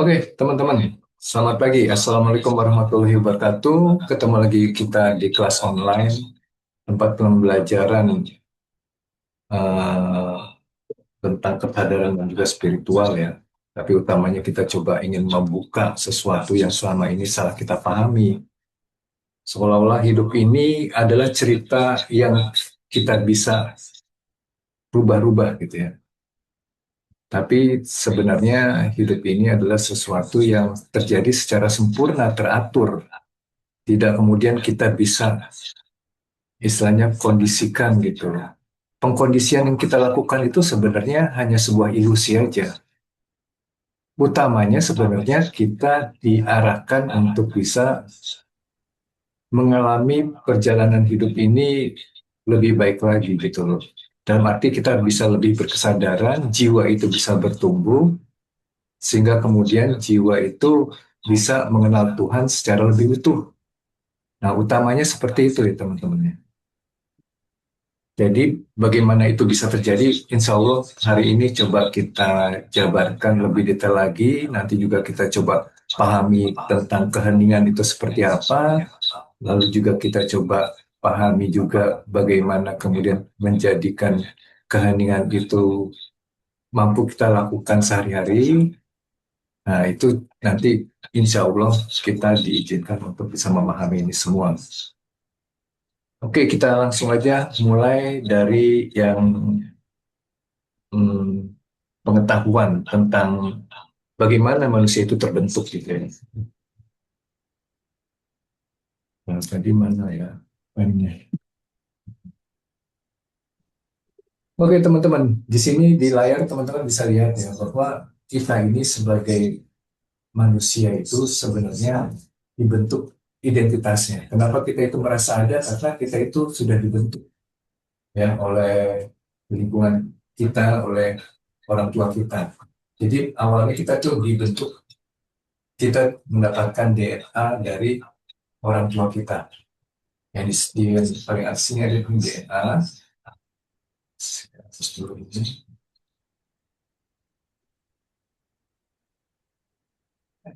Oke, teman-teman. Selamat pagi. Assalamualaikum warahmatullahi wabarakatuh. Ketemu lagi kita di kelas online, tempat pembelajaran eh, tentang kesadaran dan juga spiritual ya. Tapi utamanya kita coba ingin membuka sesuatu yang selama ini salah kita pahami. Seolah-olah hidup ini adalah cerita yang kita bisa rubah-rubah gitu ya. Tapi sebenarnya hidup ini adalah sesuatu yang terjadi secara sempurna, teratur. Tidak kemudian kita bisa istilahnya kondisikan gitu. Pengkondisian yang kita lakukan itu sebenarnya hanya sebuah ilusi aja. Utamanya sebenarnya kita diarahkan untuk bisa mengalami perjalanan hidup ini lebih baik lagi gitu loh. Dalam arti kita bisa lebih berkesadaran, jiwa itu bisa bertumbuh, sehingga kemudian jiwa itu bisa mengenal Tuhan secara lebih utuh. Nah, utamanya seperti itu ya teman-teman. Jadi bagaimana itu bisa terjadi? Insya Allah hari ini coba kita jabarkan lebih detail lagi. Nanti juga kita coba pahami tentang keheningan itu seperti apa. Lalu juga kita coba pahami juga bagaimana kemudian menjadikan keheningan itu mampu kita lakukan sehari-hari. Nah itu nanti insya Allah kita diizinkan untuk bisa memahami ini semua. Oke, kita langsung aja mulai dari yang hmm, pengetahuan tentang bagaimana manusia itu terbentuk gitu ya. Nah, tadi mana ya poinnya? Oke teman-teman, di sini di layar teman-teman bisa lihat ya bahwa kita ini sebagai manusia itu sebenarnya dibentuk identitasnya. Kenapa kita itu merasa ada? Karena kita itu sudah dibentuk ya oleh lingkungan kita, oleh orang tua kita. Jadi awalnya kita tuh dibentuk, kita mendapatkan DNA dari orang tua kita. Yang paling aslinya ada di DNA.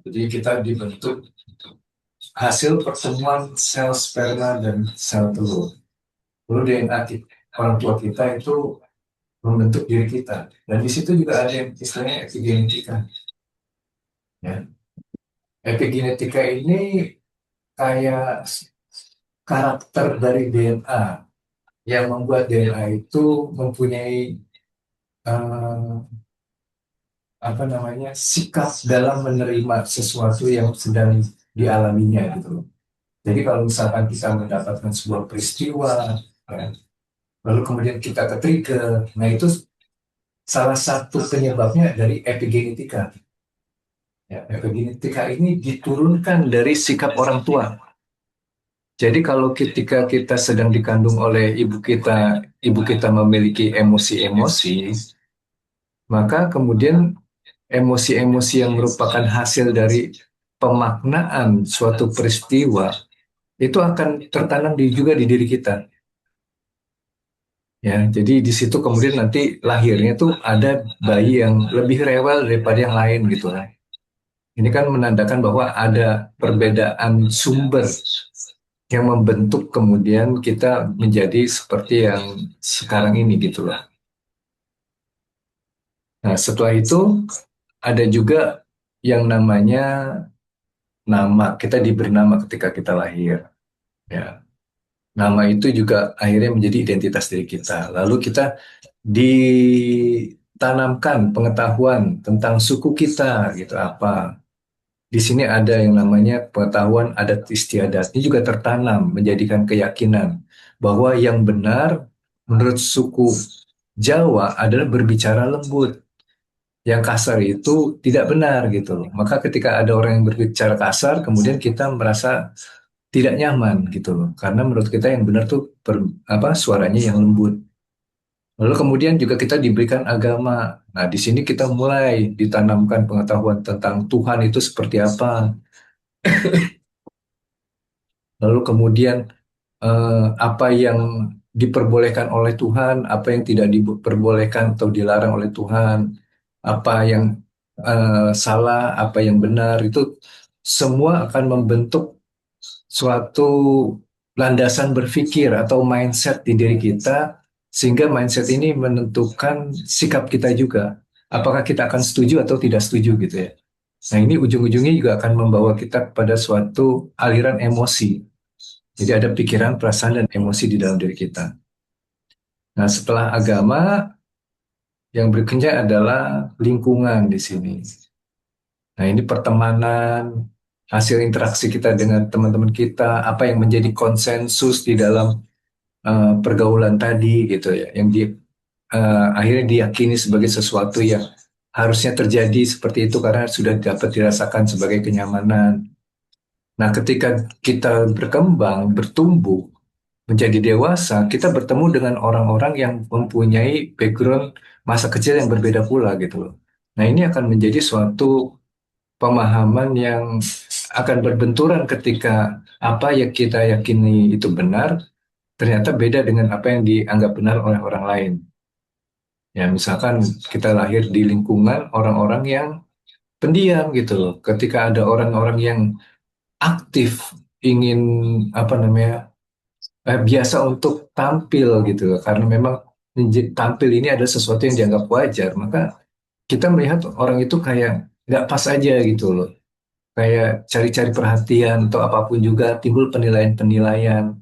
Jadi kita dibentuk hasil pertemuan sel sperma dan sel telur. Lalu DNA orang tua kita itu membentuk diri kita. Dan di situ juga ada yang istilahnya epigenetika. Ya. Epigenetika ini kayak karakter dari DNA yang membuat DNA itu mempunyai eh, apa namanya sikap dalam menerima sesuatu yang sedang dialaminya gitu loh. Jadi kalau misalkan kita mendapatkan sebuah peristiwa, ya, lalu kemudian kita ke-trigger, nah itu salah satu penyebabnya dari epigenetika. Ya, epigenetika ini diturunkan dari sikap orang tua. Jadi kalau ketika kita sedang dikandung oleh ibu kita memiliki emosi-emosi, maka kemudian emosi-emosi yang merupakan hasil dari pemaknaan suatu peristiwa itu akan tertanam juga di diri kita. Ya, jadi di situ kemudian nanti lahirnya tuh ada bayi yang lebih rewel daripada yang lain gitu lah. Ini kan menandakan bahwa ada perbedaan sumber yang membentuk kemudian kita menjadi seperti yang sekarang ini gitu lah. Nah, setelah itu ada juga yang namanya nama. Kita diberi nama ketika kita lahir. Ya, nama itu juga akhirnya menjadi identitas diri kita. Lalu kita ditanamkan pengetahuan tentang suku kita gitu apa. Di sini ada yang namanya pengetahuan adat istiadat. Ini juga tertanam menjadikan keyakinan bahwa yang benar menurut suku Jawa adalah berbicara lembut. Yang kasar itu tidak benar gitu loh. Maka ketika ada orang yang berbicara kasar, kemudian kita merasa tidak nyaman gitu loh. Karena menurut kita yang benar tuh suaranya yang lembut. Lalu kemudian juga kita diberikan agama. Nah, di sini kita mulai ditanamkan pengetahuan tentang Tuhan itu seperti apa. Lalu kemudian apa yang diperbolehkan oleh Tuhan, apa yang tidak diperbolehkan atau dilarang oleh Tuhan, apa yang salah, apa yang benar, itu semua akan membentuk suatu landasan berpikir atau mindset di diri kita, sehingga mindset ini menentukan sikap kita juga. Apakah kita akan setuju atau tidak setuju gitu ya. Nah ini ujung-ujungnya juga akan membawa kita kepada suatu aliran emosi. Jadi ada pikiran, perasaan, dan emosi di dalam diri kita. Nah setelah agama, yang berikutnya adalah lingkungan di sini. Nah, ini pertemanan, hasil interaksi kita dengan teman-teman kita, apa yang menjadi konsensus di dalam pergaulan tadi gitu ya, yang akhirnya diyakini sebagai sesuatu yang harusnya terjadi seperti itu karena sudah dapat dirasakan sebagai kenyamanan. Nah, ketika kita berkembang, bertumbuh, menjadi dewasa, kita bertemu dengan orang-orang yang mempunyai background masa kecil yang berbeda pula gitu loh. Nah, ini akan menjadi suatu pemahaman yang akan berbenturan ketika apa yang kita yakini itu benar ternyata beda dengan apa yang dianggap benar oleh orang lain. Ya, misalkan kita lahir di lingkungan orang-orang yang pendiam gitu loh. Ketika ada orang-orang yang aktif ingin apa namanya biasa untuk tampil gitu loh. Karena memang tampil ini ada sesuatu yang dianggap wajar, maka kita melihat orang itu kayak nggak pas aja gitu loh. Kayak cari-cari perhatian atau apapun juga timbul penilaian-penilaian.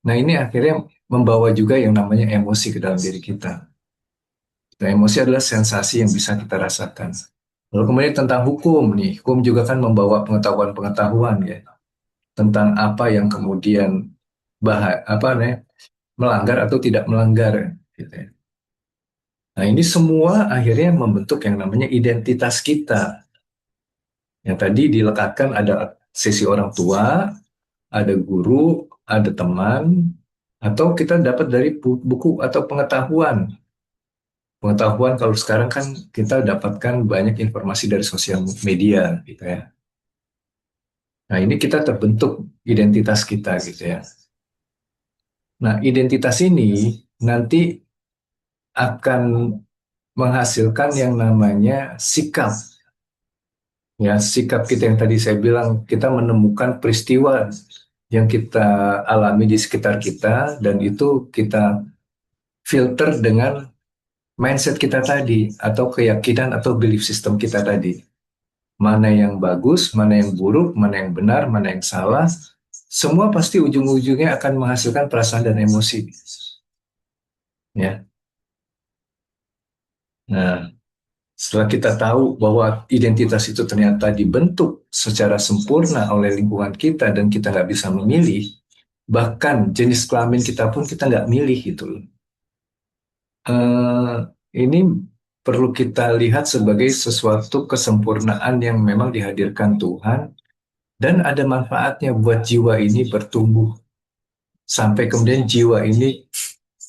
Nah ini akhirnya membawa juga yang namanya emosi ke dalam diri kita. Nah, emosi adalah sensasi yang bisa kita rasakan. Lalu kemudian tentang hukum nih, hukum juga kan membawa pengetahuan-pengetahuan ya tentang apa yang kemudian apa nih melanggar atau tidak melanggar gitu ya. Nah ini semua akhirnya membentuk yang namanya identitas kita. Yang tadi dilekatkan ada sisi orang tua, ada guru, ada teman, atau kita dapat dari buku atau pengetahuan. Pengetahuan kalau sekarang kan kita dapatkan banyak informasi dari sosial media gitu ya. Nah, ini kita terbentuk identitas kita gitu ya. Nah, identitas ini nanti akan menghasilkan yang namanya sikap. Ya, sikap kita yang tadi saya bilang, kita menemukan peristiwa yang kita alami di sekitar kita dan itu kita filter dengan mindset kita tadi atau keyakinan atau belief system kita tadi. Mana yang bagus, mana yang buruk, mana yang benar, mana yang salah, semua pasti ujung-ujungnya akan menghasilkan perasaan dan emosi. Ya. Nah, setelah kita tahu bahwa identitas itu ternyata dibentuk secara sempurna oleh lingkungan kita dan kita nggak bisa memilih, bahkan jenis kelamin kita pun kita nggak milih gitu loh. Eh, ini perlu kita lihat sebagai sesuatu kesempurnaan yang memang dihadirkan Tuhan dan ada manfaatnya buat jiwa ini bertumbuh sampai kemudian jiwa ini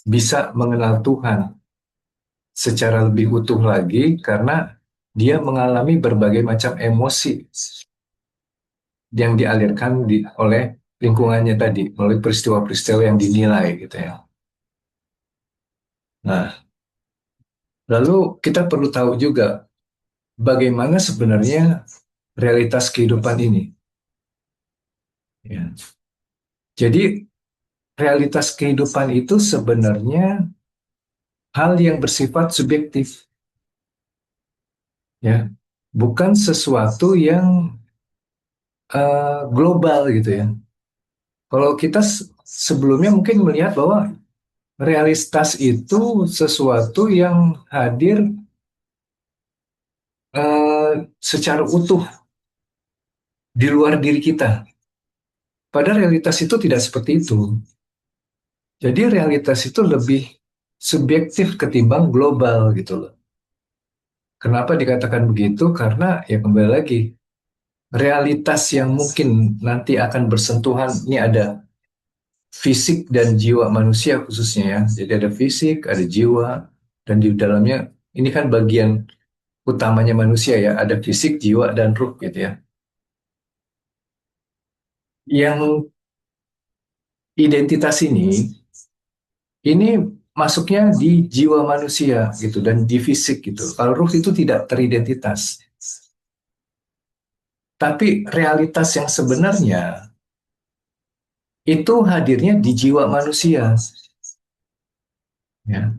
bisa mengenal Tuhan secara lebih utuh lagi karena dia mengalami berbagai macam emosi yang dialirkan oleh lingkungannya tadi melalui peristiwa-peristiwa yang dinilai gitu ya. Nah, lalu kita perlu tahu juga bagaimana sebenarnya realitas kehidupan ini. Ya. Jadi realitas kehidupan itu sebenarnya hal yang bersifat subjektif, ya, bukan sesuatu yang global gitu ya. Kalau kita sebelumnya mungkin melihat bahwa realitas itu sesuatu yang hadir secara utuh di luar diri kita. Padahal realitas itu tidak seperti itu. Jadi realitas itu lebih subjektif ketimbang global gitu loh. Kenapa dikatakan begitu? Karena ya kembali lagi realitas yang mungkin nanti akan bersentuhan ini ada fisik dan jiwa manusia khususnya ya. Jadi ada fisik, ada jiwa, dan di dalamnya ini kan bagian utamanya manusia ya, ada fisik, jiwa, dan ruh gitu ya. Yang identitas ini masuknya di jiwa manusia gitu dan di fisik gitu. Kalau ruh itu tidak teridentitas. Tapi realitas yang sebenarnya itu hadirnya di jiwa manusia. Ya.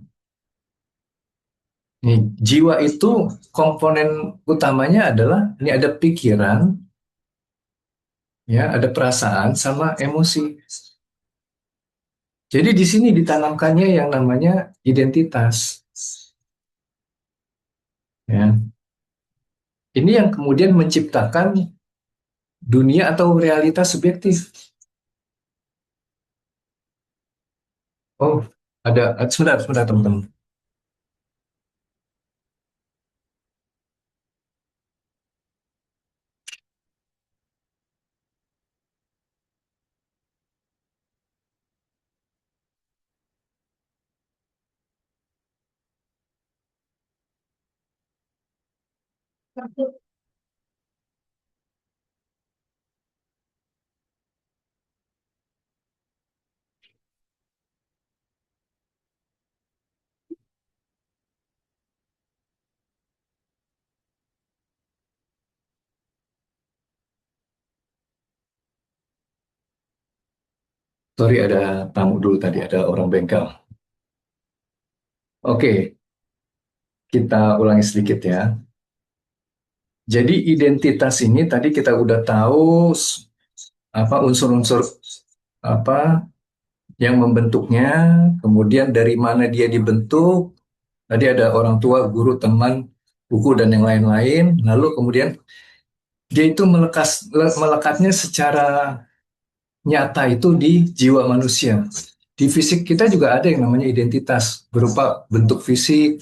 Nih, jiwa itu komponen utamanya adalah ini ada pikiran, ya, ada perasaan sama emosi. Jadi di sini ditanamkannya yang namanya identitas. Ya. Ini yang kemudian menciptakan dunia atau realitas subjektif. Oh, sebentar, sebentar teman-teman. Sorry, ada tamu dulu tadi, ada orang bengkel. Oke, kita ulangi sedikit ya. Jadi identitas ini tadi kita udah tahu apa unsur-unsur apa yang membentuknya, kemudian dari mana dia dibentuk. Tadi ada orang tua, guru, teman, buku dan yang lain-lain. Lalu kemudian dia itu melekatnya secara nyata itu di jiwa manusia. Di fisik kita juga ada yang namanya identitas berupa bentuk fisik.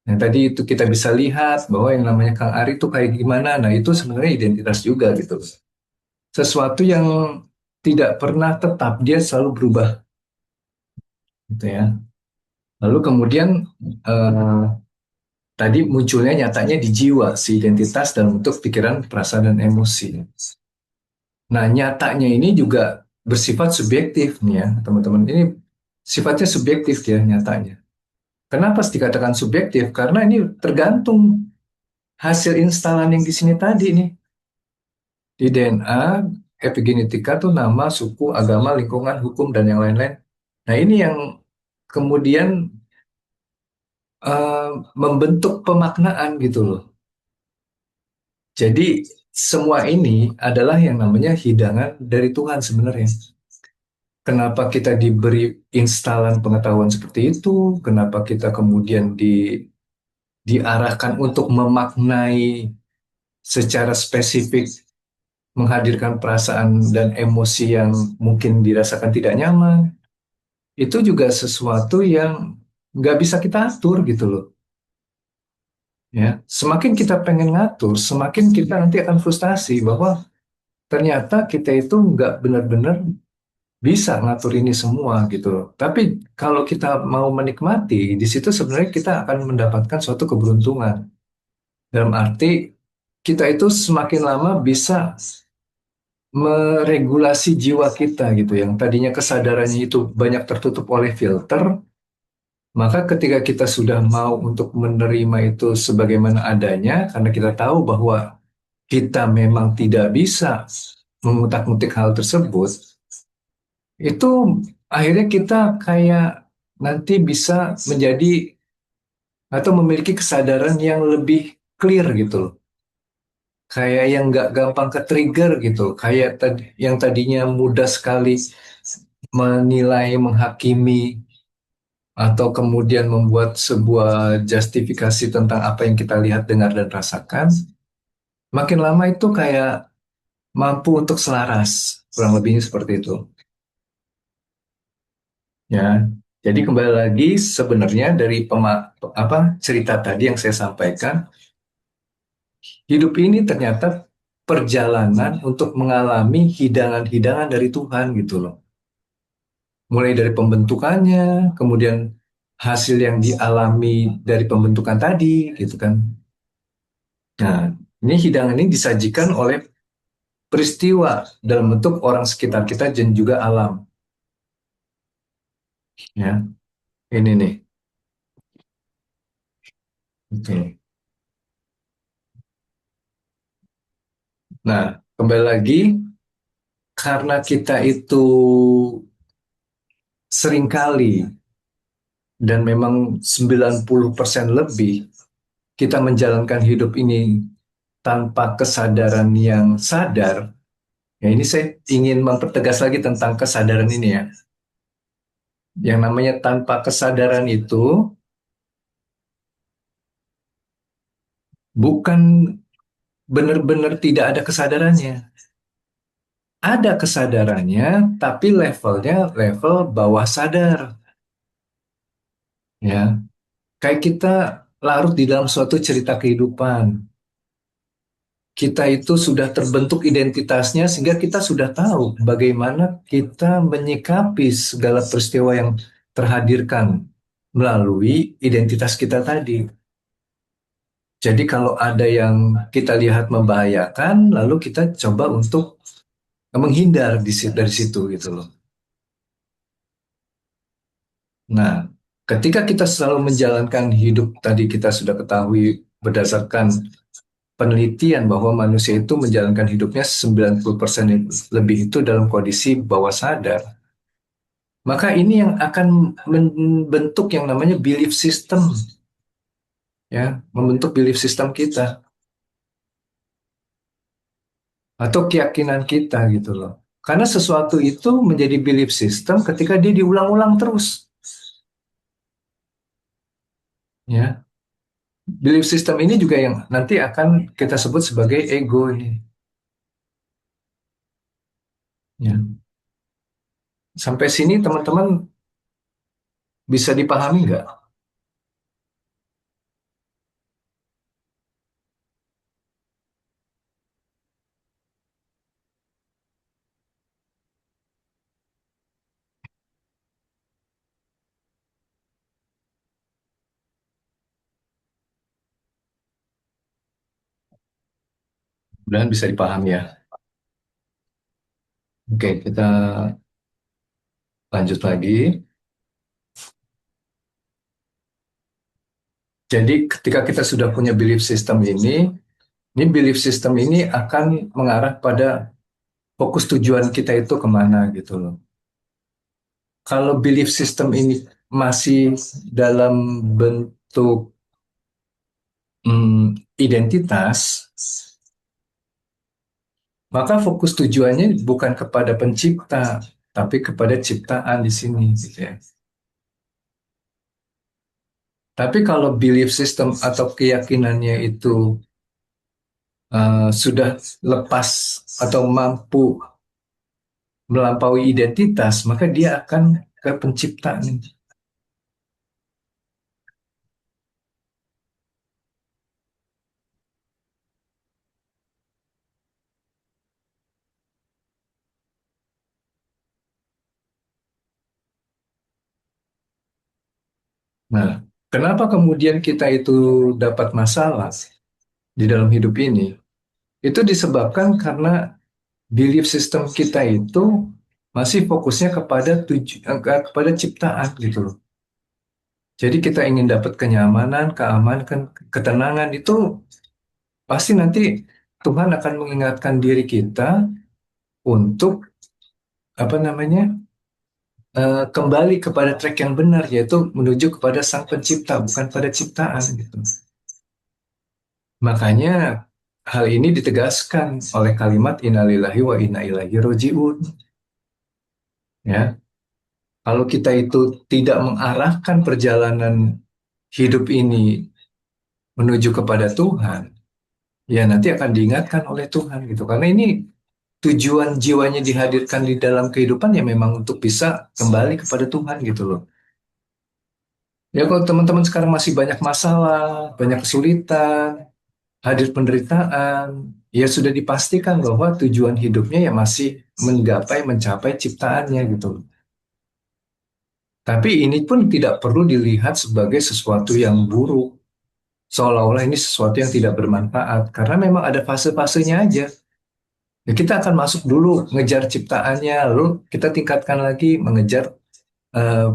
Yang tadi itu kita bisa lihat bahwa yang namanya Kang Ari itu kayak gimana. Nah itu sebenarnya identitas juga gitu. Sesuatu yang tidak pernah tetap, dia selalu berubah gitu ya. Lalu kemudian eh, tadi munculnya nyatanya di jiwa si identitas dalam bentuk pikiran, perasaan dan emosi. Nah, nyatanya ini juga bersifat subjektif nih ya, teman-teman. Ini sifatnya subjektif ya nyatanya. Kenapa dikatakan subjektif? Karena ini tergantung hasil instalan yang di sini tadi nih. Di DNA, epigenetika tuh nama, suku, agama, lingkungan, hukum, dan yang lain-lain. Nah, ini yang kemudian membentuk pemaknaan gitu loh. Jadi semua ini adalah yang namanya hidangan dari Tuhan sebenarnya. Kenapa kita diberi instalan pengetahuan seperti itu? Kenapa kita kemudian diarahkan untuk memaknai secara spesifik, menghadirkan perasaan dan emosi yang mungkin dirasakan tidak nyaman? Itu juga sesuatu yang nggak bisa kita atur gitu loh. Ya, semakin kita pengen ngatur, semakin kita nanti akan frustasi bahwa ternyata kita itu nggak benar-benar bisa ngatur ini semua gitu. Tapi kalau kita mau menikmati, di situ sebenarnya kita akan mendapatkan suatu keberuntungan. Dalam arti kita itu semakin lama bisa meregulasi jiwa kita gitu. Yang tadinya kesadarannya itu banyak tertutup oleh filter, maka ketika kita sudah mau untuk menerima itu sebagaimana adanya, karena kita tahu bahwa kita memang tidak bisa mengutak-ngutik hal tersebut, itu akhirnya kita kayak nanti bisa menjadi atau memiliki kesadaran yang lebih clear gitu loh. Kayak yang nggak gampang ke trigger gitu. Kayak yang tadinya mudah sekali menilai, menghakimi, atau kemudian membuat sebuah justifikasi tentang apa yang kita lihat, dengar, dan rasakan. Makin lama itu kayak mampu untuk selaras. Kurang lebihnya seperti itu. Ya, jadi kembali lagi sebenarnya dari cerita tadi yang saya sampaikan, hidup ini ternyata perjalanan untuk mengalami hidangan-hidangan dari Tuhan gitu loh. Mulai dari pembentukannya, kemudian hasil yang dialami dari pembentukan tadi gitu kan. Nah, ini hidangan ini disajikan oleh peristiwa dalam bentuk orang sekitar kita dan juga alam. Ya, ini nih. Oke. Nah, kembali lagi, karena kita itu seringkali dan memang 90% lebih kita menjalankan hidup ini tanpa kesadaran yang sadar. Ya, ini saya ingin mempertegas lagi tentang kesadaran ini ya. Yang namanya tanpa kesadaran itu bukan benar-benar tidak ada kesadarannya. Ada kesadarannya, tapi levelnya level bawah sadar. Ya, kayak kita larut di dalam suatu cerita kehidupan. Kita itu sudah terbentuk identitasnya sehingga kita sudah tahu bagaimana kita menyikapi segala peristiwa yang terhadirkan melalui identitas kita tadi. Jadi kalau ada yang kita lihat membahayakan, lalu kita coba untuk menghindar dari situ gitu loh. Nah, ketika kita selalu menjalankan hidup tadi kita sudah ketahui berdasarkan penelitian bahwa manusia itu menjalankan hidupnya 90% lebih itu dalam kondisi bawah sadar, maka ini yang akan membentuk yang namanya belief system, ya, membentuk belief system kita atau keyakinan kita gitu loh. Karena sesuatu itu menjadi belief system ketika dia diulang-ulang terus, ya. Belief system ini juga yang nanti akan kita sebut sebagai ego ini, ya. Sampai sini teman-teman bisa dipahami nggak? Mudah bisa dipahami ya. Oke, kita lanjut lagi. Jadi ketika kita sudah punya belief system ini belief system ini akan mengarah pada fokus tujuan kita itu kemana gitu loh. Kalau belief system ini masih dalam bentuk identitas, maka fokus tujuannya bukan kepada pencipta, tapi kepada ciptaan di sini gitu ya. Tapi kalau belief system atau keyakinannya itu sudah lepas atau mampu melampaui identitas, maka dia akan ke penciptaan. Nah, kenapa kemudian kita itu dapat masalah di dalam hidup ini? Itu disebabkan karena belief system kita itu masih fokusnya kepada ciptaan gitu loh. Jadi kita ingin dapat kenyamanan, keamanan, ketenangan itu pasti nanti Tuhan akan mengingatkan diri kita untuk apa namanya kembali kepada track yang benar yaitu menuju kepada Sang Pencipta bukan pada ciptaan gitu. Makanya hal ini ditegaskan oleh kalimat innalillahi wa inna ilaihi rojiun. Ya, kalau kita itu tidak mengarahkan perjalanan hidup ini menuju kepada Tuhan, ya nanti akan diingatkan oleh Tuhan gitu. Karena ini tujuan jiwanya dihadirkan di dalam kehidupan ya memang untuk bisa kembali kepada Tuhan gitu loh. Ya kalau teman-teman sekarang masih banyak masalah, banyak kesulitan, hadir penderitaan, ya sudah dipastikan bahwa tujuan hidupnya ya masih mencapai ciptaannya gitu. Tapi ini pun tidak perlu dilihat sebagai sesuatu yang buruk, seolah-olah ini sesuatu yang tidak bermanfaat, karena memang ada fase-fasenya aja. Ya, kita akan masuk dulu ngejar ciptaannya, lalu kita tingkatkan lagi mengejar eh,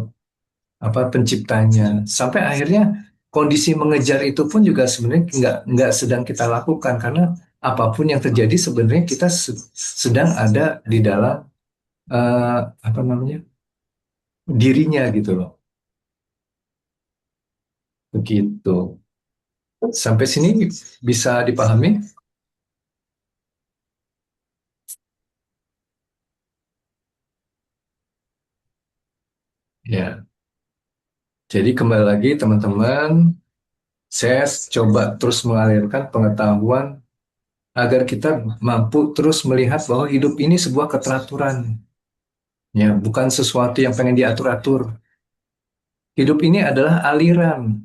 apa penciptanya, sampai akhirnya kondisi mengejar itu pun juga sebenarnya nggak sedang kita lakukan karena apapun yang terjadi sebenarnya kita sedang ada di dalam apa namanya dirinya gitu loh, begitu. Sampai sini bisa dipahami? Ya. Jadi kembali lagi teman-teman, saya coba terus mengalirkan pengetahuan agar kita mampu terus melihat bahwa hidup ini sebuah keteraturan, ya, bukan sesuatu yang pengen diatur-atur. Hidup ini adalah aliran,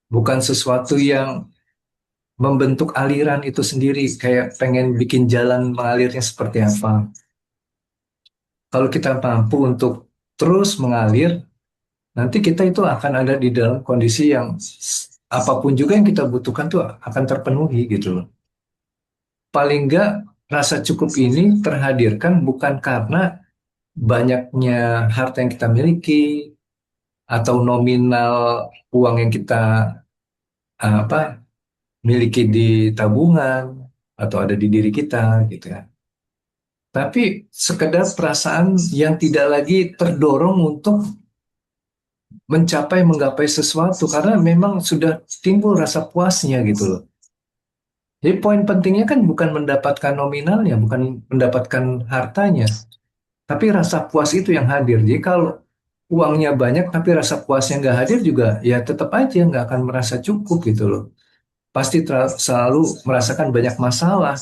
bukan sesuatu yang membentuk aliran itu sendiri, kayak pengen bikin jalan mengalirnya seperti apa. Kalau kita mampu untuk terus mengalir, nanti kita itu akan ada di dalam kondisi yang apapun juga yang kita butuhkan tuh akan terpenuhi gitu loh. Paling nggak rasa cukup ini terhadirkan bukan karena banyaknya harta yang kita miliki atau nominal uang yang kita apa miliki di tabungan atau ada di diri kita gitu ya. Tapi sekedar perasaan yang tidak lagi terdorong untuk mencapai menggapai sesuatu karena memang sudah timbul rasa puasnya gitu loh. Jadi poin pentingnya kan bukan mendapatkan nominalnya, bukan mendapatkan hartanya, tapi rasa puas itu yang hadir. Jadi kalau uangnya banyak tapi rasa puasnya nggak hadir juga, ya tetap aja nggak akan merasa cukup gitu loh. Pasti selalu merasakan banyak masalah,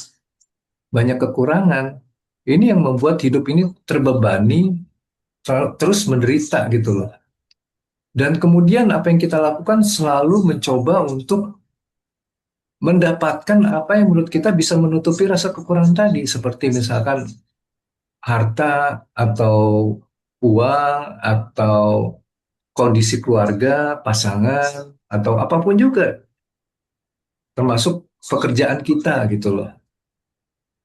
banyak kekurangan. Ini yang membuat hidup ini terbebani, terus menderita gitu loh. Dan kemudian apa yang kita lakukan selalu mencoba untuk mendapatkan apa yang menurut kita bisa menutupi rasa kekurangan tadi, seperti misalkan harta atau uang atau kondisi keluarga, pasangan, atau apapun juga, termasuk pekerjaan kita gitu loh.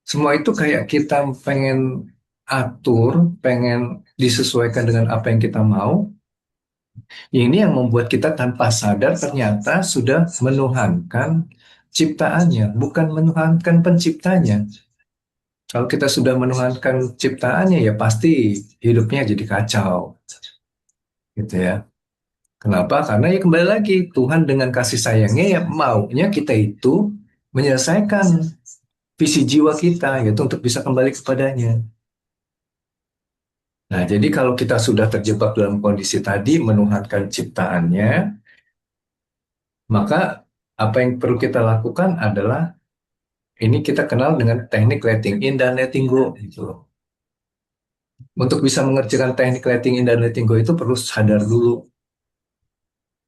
Semua itu kayak kita pengen atur, pengen disesuaikan dengan apa yang kita mau. Ini yang membuat kita tanpa sadar ternyata sudah menuhankan ciptaannya, bukan menuhankan penciptanya. Kalau kita sudah menuhankan ciptaannya, ya pasti hidupnya jadi kacau, gitu ya. Kenapa? Karena ya kembali lagi, Tuhan dengan kasih sayangnya ya maunya kita itu menyelesaikan visi jiwa kita, yaitu untuk bisa kembali kepadanya. Nah, jadi kalau kita sudah terjebak dalam kondisi tadi, menuhankan ciptaannya, maka apa yang perlu kita lakukan adalah, ini kita kenal dengan teknik letting in dan letting go, gitu loh. Untuk bisa mengerjakan teknik letting in dan letting go itu perlu sadar dulu.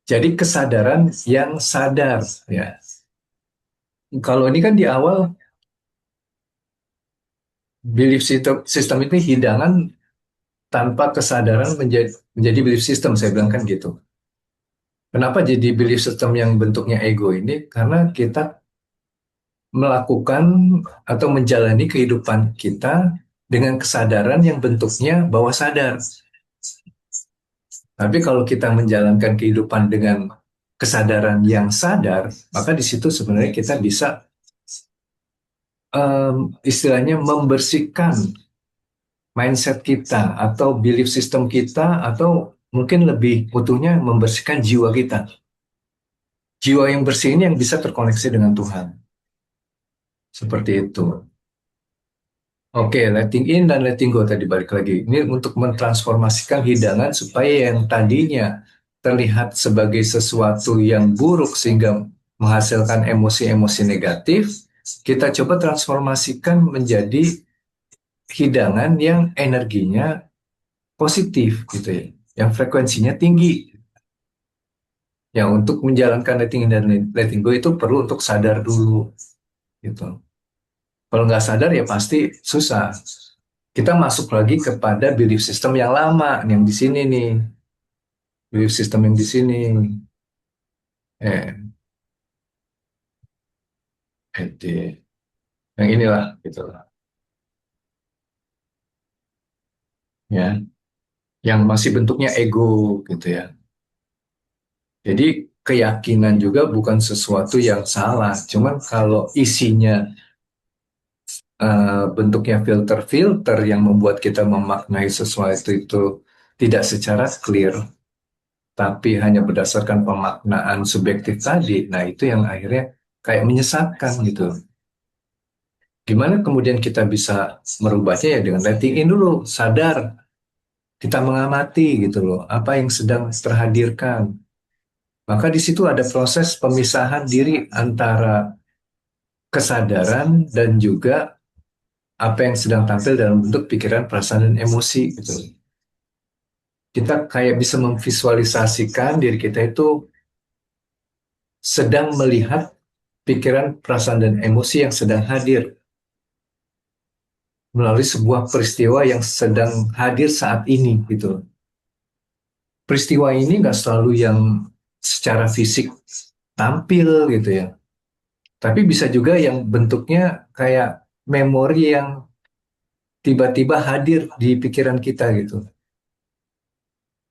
Jadi kesadaran yang sadar, ya. Kalau ini kan di awal belief system itu hidangan tanpa kesadaran menjadi belief system, saya bilang kan gitu. Kenapa jadi belief system yang bentuknya ego ini? Karena kita melakukan atau menjalani kehidupan kita dengan kesadaran yang bentuknya bawah sadar. Tapi kalau kita menjalankan kehidupan dengan kesadaran yang sadar, maka di situ sebenarnya kita bisa istilahnya membersihkan mindset kita atau belief system kita atau mungkin lebih utuhnya membersihkan jiwa kita. Jiwa yang bersih ini yang bisa terkoneksi dengan Tuhan. Seperti itu. Oke, letting in dan letting go tadi balik lagi. Ini untuk mentransformasikan hidangan supaya yang tadinya terlihat sebagai sesuatu yang buruk sehingga menghasilkan emosi-emosi negatif, kita coba transformasikan menjadi hidangan yang energinya positif gitu ya, yang frekuensinya tinggi. Ya, untuk menjalankan letting in dan letting go itu perlu untuk sadar dulu gitu. Kalau nggak sadar ya pasti susah. Kita masuk lagi kepada belief system yang lama, yang di sini nih, belief system yang di sini, eh, yang inilah gitu lah, ya, yang masih bentuknya ego gitu ya. Jadi keyakinan juga bukan sesuatu yang salah, cuman kalau isinya bentuknya filter-filter yang membuat kita memaknai sesuatu itu tidak secara clear, tapi hanya berdasarkan pemaknaan subjektif tadi, nah itu yang akhirnya kayak menyesatkan gitu. Gimana kemudian kita bisa merubahnya ya dengan letting in dulu, sadar, kita mengamati gitu loh, apa yang sedang terhadirkan. Maka di situ ada proses pemisahan diri antara kesadaran dan juga apa yang sedang tampil dalam bentuk pikiran, perasaan, dan emosi gitu. Kita kayak bisa memvisualisasikan diri kita itu sedang melihat pikiran, perasaan, dan emosi yang sedang hadir melalui sebuah peristiwa yang sedang hadir saat ini gitu. Peristiwa ini nggak selalu yang secara fisik tampil gitu ya, tapi bisa juga yang bentuknya kayak memori yang tiba-tiba hadir di pikiran kita gitu.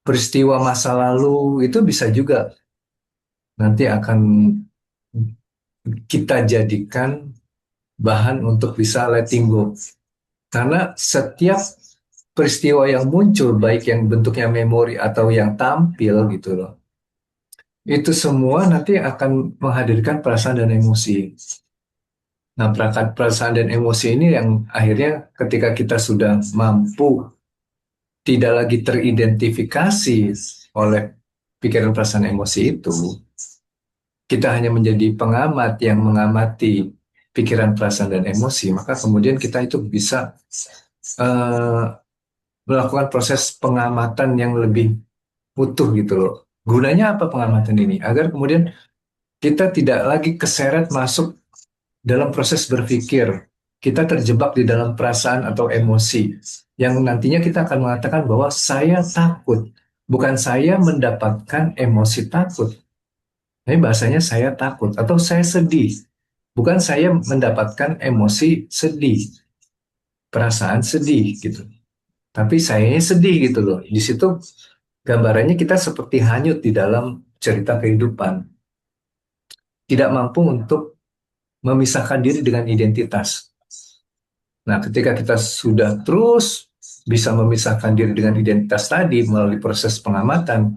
Peristiwa masa lalu itu bisa juga nanti akan kita jadikan bahan untuk bisa letting go. Karena setiap peristiwa yang muncul, baik yang bentuknya memori atau yang tampil gitu loh, itu semua nanti akan menghadirkan perasaan dan emosi. Nah, perasaan dan emosi ini yang akhirnya ketika kita sudah mampu tidak lagi teridentifikasi oleh pikiran, perasaan, emosi itu, kita hanya menjadi pengamat yang mengamati pikiran, perasaan, dan emosi, maka kemudian kita itu bisa eh, melakukan proses pengamatan yang lebih utuh gitu loh. Gunanya apa pengamatan ini? Agar kemudian kita tidak lagi keseret masuk dalam proses berpikir. Kita terjebak di dalam perasaan atau emosi yang nantinya kita akan mengatakan bahwa saya takut. Bukan saya mendapatkan emosi takut. Tapi bahasanya saya takut atau saya sedih. Bukan saya mendapatkan emosi sedih, perasaan sedih gitu. Tapi sayanya sedih gitu loh. Di situ gambarannya kita seperti hanyut di dalam cerita kehidupan. Tidak mampu untuk memisahkan diri dengan identitas. Nah, ketika kita sudah terus bisa memisahkan diri dengan identitas tadi melalui proses pengamatan,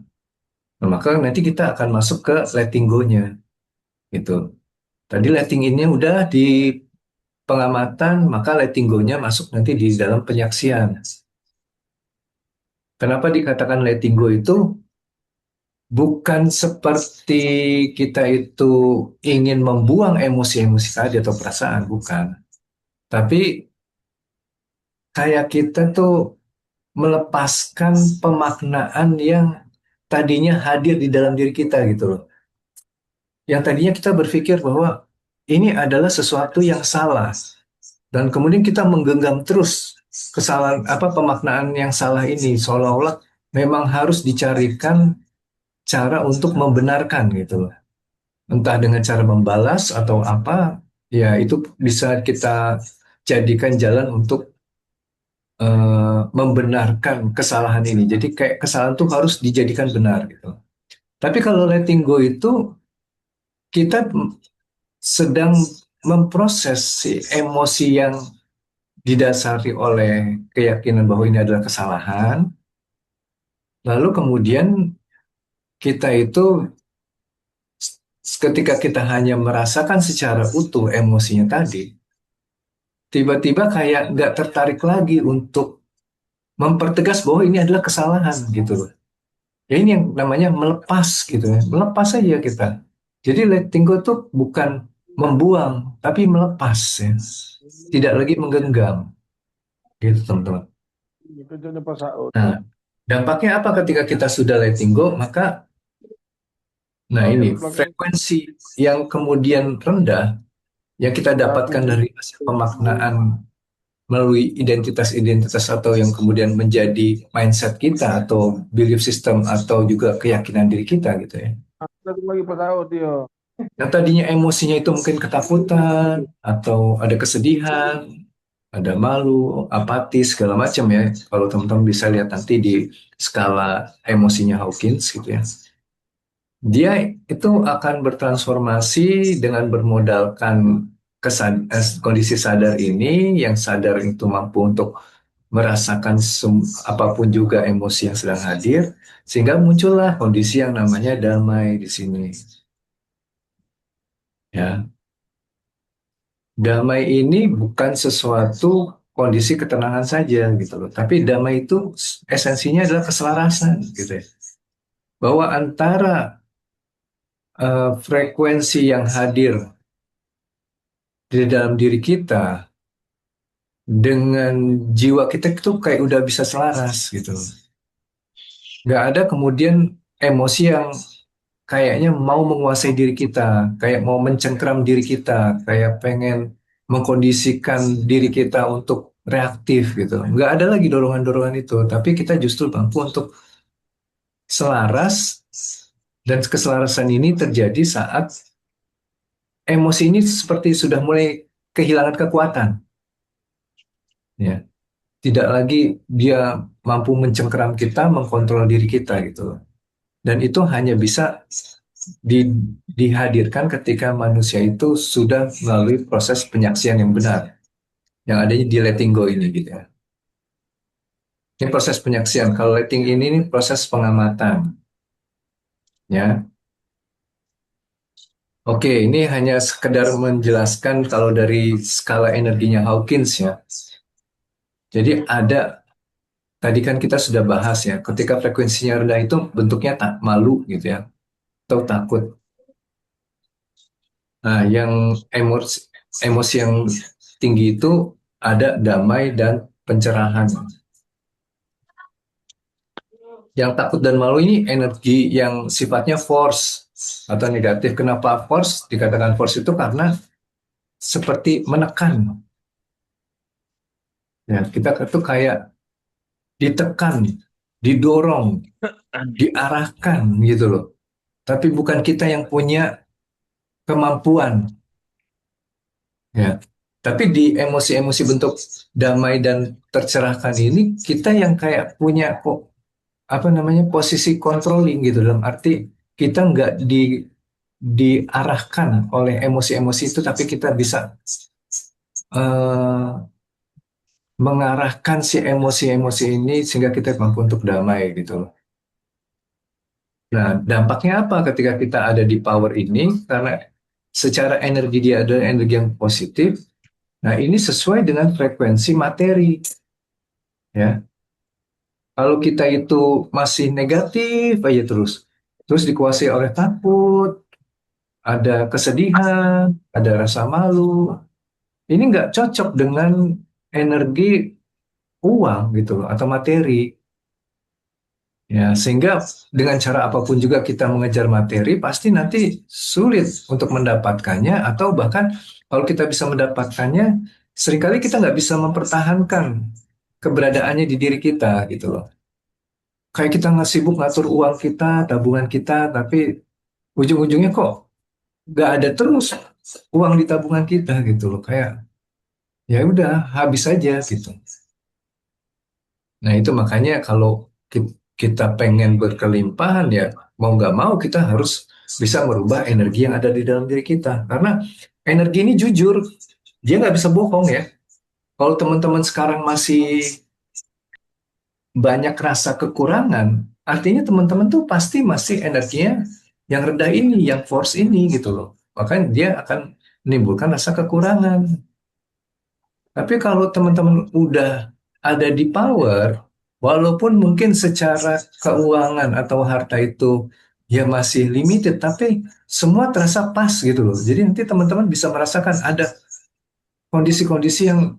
maka nanti kita akan masuk ke letting go-nya gitu. Tadi letting in-nya udah di pengamatan, maka letting go-nya masuk nanti di dalam penyaksian. Kenapa dikatakan letting go itu bukan seperti kita itu ingin membuang emosi-emosi tadi atau perasaan, bukan. Tapi kayak kita tuh melepaskan pemaknaan yang tadinya hadir di dalam diri kita gitu loh. Yang tadinya kita berpikir bahwa ini adalah sesuatu yang salah dan kemudian kita menggenggam terus kesalahan apa pemaknaan yang salah ini seolah-olah memang harus dicarikan cara untuk membenarkan gitu loh. Entah dengan cara membalas atau apa, ya itu bisa kita jadikan jalan untuk membenarkan kesalahan ini. Jadi kayak kesalahan tuh harus dijadikan benar gitu. Tapi kalau letting go itu kita sedang memproses si emosi yang didasari oleh keyakinan bahwa ini adalah kesalahan. Lalu kemudian kita itu ketika kita hanya merasakan secara utuh emosinya tadi, tiba-tiba kayak nggak tertarik lagi untuk mempertegas bahwa ini adalah kesalahan gitu loh. Ya ini yang namanya melepas gitu ya. Melepas saja kita. Jadi letting go itu bukan membuang, tapi melepas ya. Tidak lagi menggenggam gitu teman-teman. Itu jadi Pak Saud. Nah, dampaknya apa ketika kita sudah letting go? Maka, nah Oh, ini di belakang frekuensi yang kemudian rendah yang kita aku dapatkan dari hasil pemaknaan melalui identitas-identitas atau yang kemudian menjadi mindset kita atau belief system atau juga keyakinan diri kita gitu ya. satu lagi Pak Saud dia. Yang tadinya emosinya itu mungkin ketakutan atau ada kesedihan, ada malu, apatis segala macam ya. Kalau teman-teman bisa lihat nanti di skala emosinya Hawkins gitu ya. Dia itu akan bertransformasi dengan bermodalkan kondisi sadar ini, yang sadar itu mampu untuk merasakan apapun juga emosi yang sedang hadir, sehingga muncullah kondisi yang namanya damai di sini. Ya, damai ini bukan sesuatu kondisi ketenangan saja gitu loh, tapi damai itu esensinya adalah keselarasan gitu ya. Bahwa antara frekuensi yang hadir di dalam diri kita dengan jiwa kita itu kayak udah bisa selaras gitu loh. Nggak ada kemudian emosi yang kayaknya mau menguasai diri kita, kayak mau mencengkram diri kita, kayak pengen mengkondisikan diri kita untuk reaktif gitu. Nggak ada lagi dorongan-dorongan itu, tapi kita justru mampu untuk selaras, dan keselarasan ini terjadi saat emosi ini seperti sudah mulai kehilangan kekuatan. Ya, tidak lagi dia mampu mencengkeram kita, mengkontrol diri kita gitu. Dan itu hanya bisa dihadirkan ketika manusia itu sudah melalui proses penyaksian yang benar, yang adanya di letting go ini gitu ya. Ini proses penyaksian. Kalau letting ini proses pengamatan, ya. Oke, ini hanya sekedar menjelaskan kalau dari skala energinya Hawkins ya. Jadi ada, tadi kan kita sudah bahas ya, ketika frekuensinya rendah itu bentuknya tak malu gitu ya, atau takut. Nah, yang emosi emosi yang tinggi itu ada damai dan pencerahan. Yang takut dan malu ini energi yang sifatnya force atau negatif. Kenapa force? Dikatakan force itu karena seperti menekan. Ya, kita itu kayak ditekan, didorong, diarahkan gitu loh. Tapi bukan kita yang punya kemampuan. Ya. Tapi di emosi-emosi bentuk damai dan tercerahkan ini, kita yang kayak punya kok apa namanya posisi controlling gitu, dalam arti kita nggak diarahkan oleh emosi-emosi itu, tapi kita bisa eh, mengarahkan si emosi-emosi ini sehingga kita mampu untuk damai gitu loh. Nah, dampaknya apa ketika kita ada di power ini? Karena secara energi dia ada energi yang positif. Nah, ini sesuai dengan frekuensi materi ya. Kalau kita itu masih negatif aja terus dikuasai oleh takut, ada kesedihan, ada rasa malu. Ini nggak cocok dengan energi uang gitu loh, atau materi. Ya, sehingga dengan cara apapun juga kita mengejar materi, pasti nanti sulit untuk mendapatkannya, atau bahkan kalau kita bisa mendapatkannya, seringkali kita nggak bisa mempertahankan keberadaannya di diri kita gitu loh. Kayak kita nggak sibuk ngatur uang kita, tabungan kita, tapi ujung-ujungnya kok nggak ada terus uang di tabungan kita gitu loh. Kayak ya udah habis aja gitu. Nah itu makanya kalau kita pengen berkelimpahan ya mau nggak mau kita harus bisa merubah energi yang ada di dalam diri kita. Karena energi ini jujur, dia nggak bisa bohong ya. Kalau teman-teman sekarang masih banyak rasa kekurangan, artinya teman-teman tuh pasti masih energinya yang rendah ini, yang force ini gitu loh. Makanya dia akan menimbulkan rasa kekurangan. Tapi kalau teman-teman udah ada di power, walaupun mungkin secara keuangan atau harta itu ya masih limited, tapi semua terasa pas gitu loh. Jadi nanti teman-teman bisa merasakan ada kondisi-kondisi yang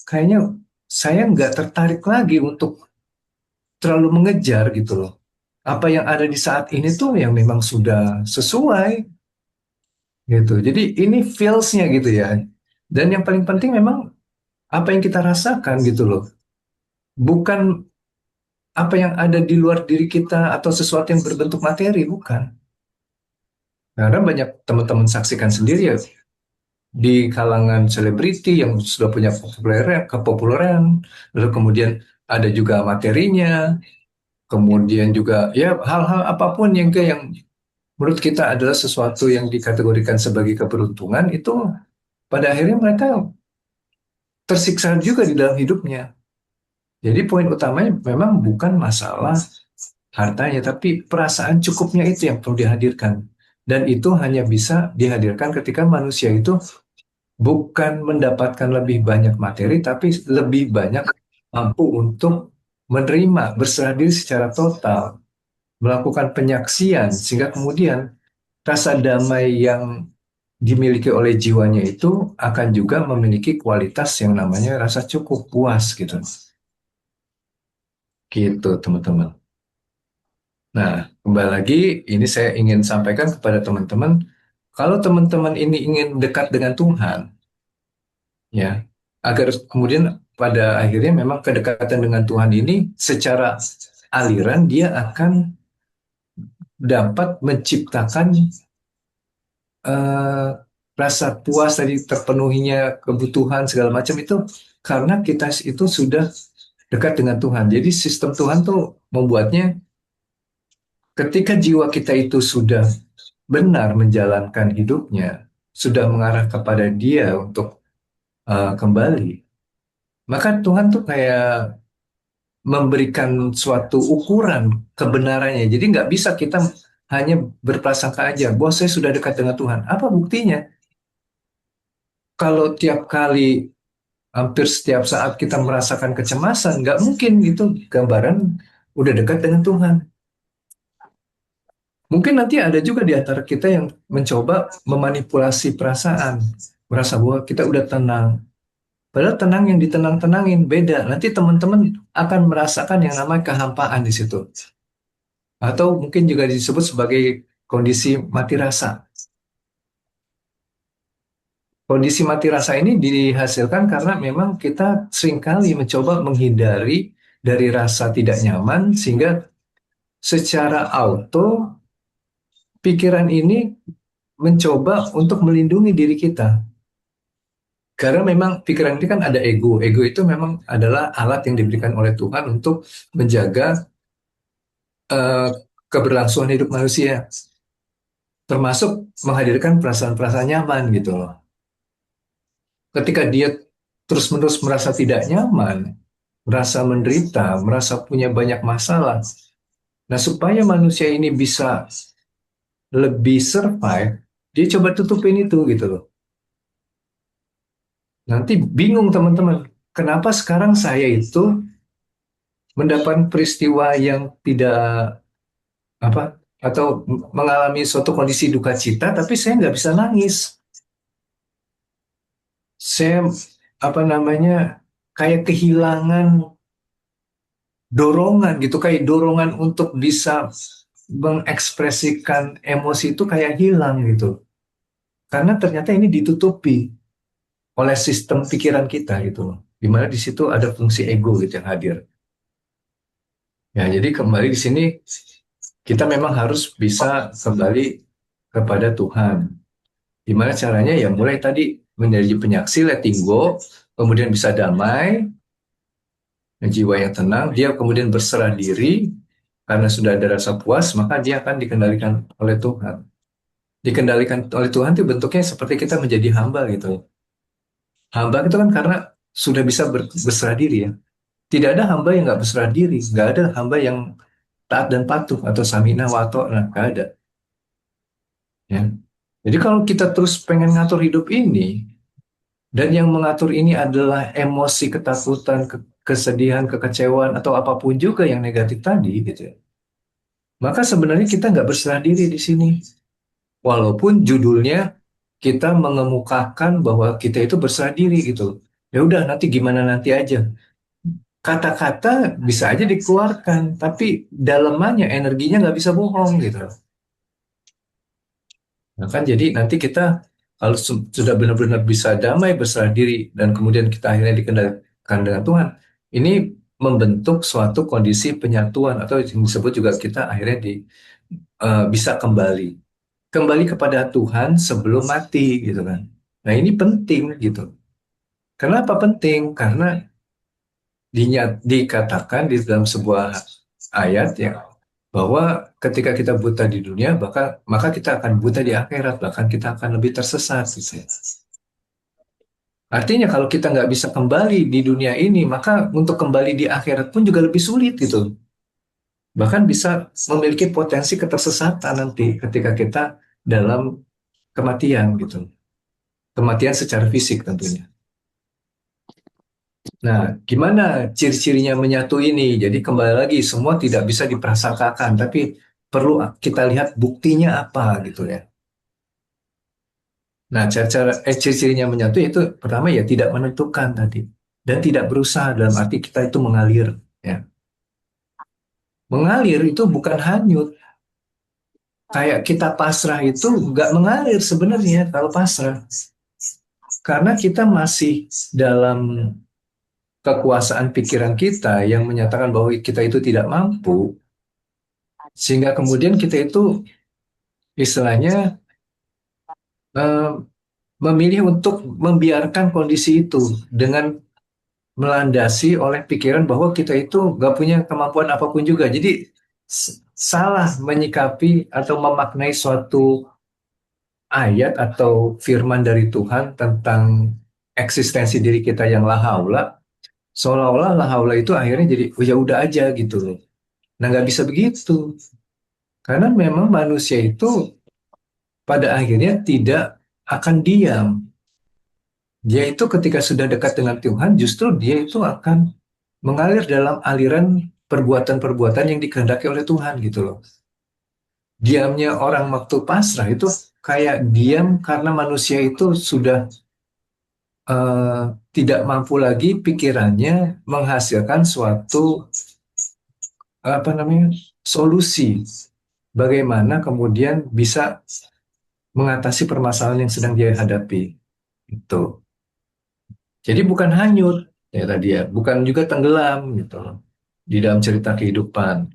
kayaknya saya nggak tertarik lagi untuk terlalu mengejar gitu loh. Apa yang ada di saat ini tuh yang memang sudah sesuai gitu. Jadi ini feels-nya gitu ya. Dan yang paling penting memang apa yang kita rasakan gitu loh. Bukan apa yang ada di luar diri kita atau sesuatu yang berbentuk materi, bukan. Karena banyak teman-teman saksikan sendiri ya di kalangan selebriti yang sudah punya kepopuleran, lalu kemudian ada juga materinya, kemudian juga ya hal-hal apapun yang menurut kita adalah sesuatu yang dikategorikan sebagai keberuntungan itu pada akhirnya mereka tersiksa juga di dalam hidupnya. Jadi poin utamanya memang bukan masalah hartanya, tapi perasaan cukupnya itu yang perlu dihadirkan. Dan itu hanya bisa dihadirkan ketika manusia itu bukan mendapatkan lebih banyak materi, tapi lebih banyak mampu untuk menerima, berserah diri secara total, melakukan penyaksian, sehingga kemudian rasa damai yang dimiliki oleh jiwanya itu akan juga memiliki kualitas yang namanya rasa cukup puas gitu. Gitu, teman-teman. Nah, kembali lagi, ini saya ingin sampaikan kepada teman-teman, kalau teman-teman ini ingin dekat dengan Tuhan, ya, agar kemudian pada akhirnya memang kedekatan dengan Tuhan ini secara aliran dia akan dapat menciptakan eh, rasa puas tadi terpenuhinya kebutuhan segala macam itu karena kita itu sudah dekat dengan Tuhan. Jadi sistem Tuhan tuh membuatnya ketika jiwa kita itu sudah benar menjalankan hidupnya, sudah mengarah kepada Dia untuk kembali, maka Tuhan tuh kayak memberikan suatu ukuran kebenarannya. Jadi nggak bisa kita hanya berprasangka aja, bahwa saya sudah dekat dengan Tuhan. Apa buktinya? Kalau tiap kali, hampir setiap saat kita merasakan kecemasan, nggak mungkin itu gambaran udah dekat dengan Tuhan. Mungkin nanti ada juga di antara kita yang mencoba memanipulasi perasaan, merasa bahwa kita udah tenang. Padahal tenang yang ditenang-tenangin beda. Nanti teman-teman akan merasakan yang namanya kehampaan di situ. Atau mungkin juga disebut sebagai kondisi mati rasa. Kondisi mati rasa ini dihasilkan karena memang kita seringkali mencoba menghindari dari rasa tidak nyaman sehingga secara auto pikiran ini mencoba untuk melindungi diri kita. Karena memang pikiran ini kan ada ego. Ego itu memang adalah alat yang diberikan oleh Tuhan untuk menjaga eh, keberlangsungan hidup manusia, termasuk menghadirkan perasaan-perasaan nyaman gitu loh. Ketika dia terus-menerus merasa tidak nyaman, merasa menderita, merasa punya banyak masalah. Nah, supaya manusia ini bisa lebih survive, dia coba tutupin itu gitu loh. Nanti bingung teman-teman, kenapa sekarang saya itu mendapat peristiwa yang tidak apa atau mengalami suatu kondisi duka cita, tapi saya nggak bisa nangis. Saya apa namanya kayak kehilangan dorongan gitu, kayak dorongan untuk bisa mengekspresikan emosi itu kayak hilang gitu. Karena ternyata ini ditutupi oleh sistem pikiran kita gitu loh. Di mana di situ ada fungsi ego gitu yang hadir. Ya, jadi kembali di sini kita memang harus bisa kembali kepada Tuhan. Gimana caranya? Ya mulai tadi menjadi penyaksi, letting go, kemudian bisa damai, jiwa yang tenang, dia kemudian berserah diri, karena sudah ada rasa puas, maka dia akan dikendalikan oleh Tuhan. Dikendalikan oleh Tuhan itu bentuknya seperti kita menjadi hamba gitu. Hamba itu kan karena sudah bisa berserah diri ya. Tidak ada hamba yang nggak berserah diri, nggak ada hamba yang taat dan patuh atau samina wato, nah, nggak ada. Ya. Jadi kalau kita terus pengen ngatur hidup ini, dan yang mengatur ini adalah emosi ketakutan, kesedihan, kekecewaan, atau apapun juga yang negatif tadi, gitu ya. Maka sebenarnya kita nggak berserah diri di sini. Walaupun judulnya kita mengemukakan bahwa kita itu berserah diri gitu. Ya udah nanti gimana nanti aja. Kata-kata bisa aja dikeluarkan, tapi dalemannya energinya nggak bisa bohong gitu. Nah kan jadi nanti kita kalau sudah benar-benar bisa damai berserah diri dan kemudian kita akhirnya dikendalikan dengan Tuhan, ini membentuk suatu kondisi penyatuan atau yang disebut juga kita akhirnya bisa kembali kepada Tuhan sebelum mati gitu kan. Nah ini penting gitu. Kenapa penting? Karena dikatakan di dalam sebuah ayat ya bahwa ketika kita buta di dunia, maka kita akan buta di akhirat, bahkan kita akan lebih tersesat gitu ya. Artinya kalau kita nggak bisa kembali di dunia ini, maka untuk kembali di akhirat pun juga lebih sulit gitu. Bahkan bisa memiliki potensi ketersesatan nanti ketika kita dalam kematian gitu. Kematian secara fisik tentunya. Nah, gimana ciri-cirinya menyatu ini? Jadi kembali lagi, semua tidak bisa diprasangkakan, tapi perlu kita lihat buktinya apa gitu ya. Nah, ciri-cirinya menyatu itu pertama ya tidak menentukan tadi dan tidak berusaha dalam arti kita itu mengalir ya. Mengalir itu bukan hanyut. Kayak kita pasrah itu nggak mengalir sebenarnya kalau pasrah. Karena kita masih dalam kekuasaan pikiran kita yang menyatakan bahwa kita itu tidak mampu, sehingga kemudian kita itu istilahnya eh, memilih untuk membiarkan kondisi itu dengan melandasi oleh pikiran bahwa kita itu nggak punya kemampuan apapun juga. Jadi salah menyikapi atau memaknai suatu ayat atau firman dari Tuhan tentang eksistensi diri kita yang la haula, seolah-olah la haula itu akhirnya jadi oh ya udah aja gitu loh. Nah nggak bisa begitu, karena memang manusia itu pada akhirnya tidak akan diam. Dia itu ketika sudah dekat dengan Tuhan, justru dia itu akan mengalir dalam aliran perbuatan-perbuatan yang dikehendaki oleh Tuhan gitu loh. Diamnya orang waktu pasrah itu kayak diam karena manusia itu sudah eh, tidak mampu lagi pikirannya menghasilkan suatu apa namanya solusi bagaimana kemudian bisa mengatasi permasalahan yang sedang dia hadapi itu. Jadi bukan hanyut ya tadi ya, bukan juga tenggelam gitu loh di dalam cerita kehidupan.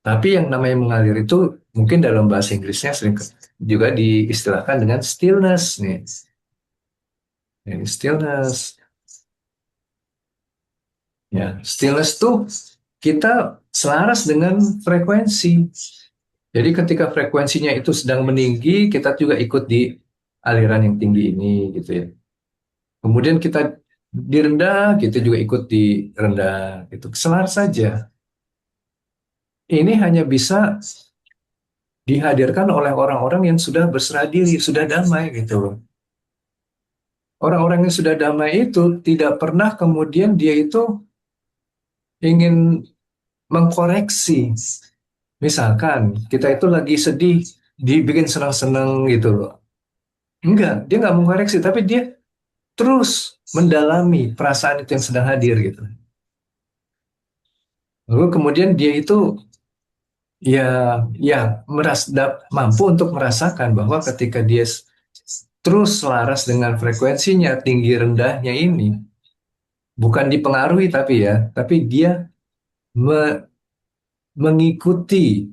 Tapi yang namanya mengalir itu mungkin dalam bahasa Inggrisnya sering juga diistilahkan dengan stillness nih. Ini stillness. Ya, stillness tuh kita selaras dengan frekuensi. Jadi ketika frekuensinya itu sedang meninggi, kita juga ikut di aliran yang tinggi ini gitu ya. Kemudian kita di rendah, kita juga ikut di rendah gitu. Selaras saja. Ini hanya bisa dihadirkan oleh orang-orang yang sudah berserah diri, sudah damai gitu loh. Orang-orang yang sudah damai itu tidak pernah kemudian dia itu ingin mengkoreksi. Misalkan kita itu lagi sedih, dibikin senang-senang gitu loh. Enggak, dia nggak mengkoreksi, tapi dia terus mendalami perasaan itu yang sedang hadir gitu. Lalu kemudian dia itu ya ya mampu untuk merasakan bahwa ketika dia terus selaras dengan frekuensinya tinggi rendahnya ini bukan dipengaruhi tapi dia me- mengikuti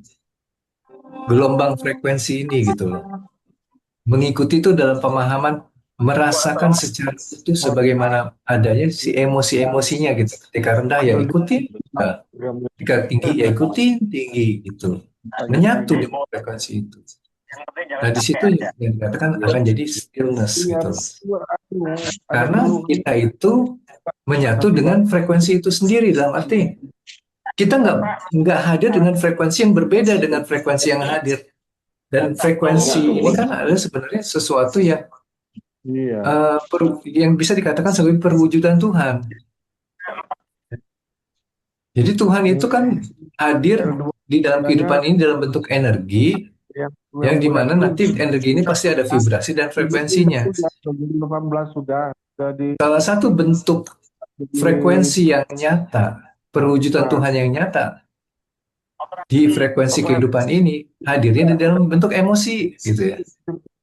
gelombang frekuensi ini gitu loh. Mengikuti itu dalam pemahaman merasakan secara utuh sebagaimana adanya si emosi-emosinya gitu. Ketika rendah ya ikuti, nah, ketika tinggi ya ikuti tinggi gitu. Menyatu dengan frekuensi itu. Nah di situ yang dikatakan akan jadi stillness Iya, gitu. ada Karena guru kita itu menyatu kasih dengan frekuensi itu sendiri dalam arti kita nggak hadir dengan frekuensi yang berbeda dengan frekuensi yang hadir. Dan frekuensi ini kan adalah sebenarnya sesuatu iya. yang bisa dikatakan sebagai perwujudan Tuhan. Jadi Tuhan itu kan hadir L2 di dalam nya kehidupan ini dalam bentuk energi yang yang bulat dimana tuh nanti energi ini pasti ada vibrasi dan frekuensinya. 2018 sudah Salah satu bentuk di frekuensi yang nyata, perwujudan nah, Tuhan yang nyata di frekuensi kehidupan ini hadirnya di dalam bentuk emosi gitu ya.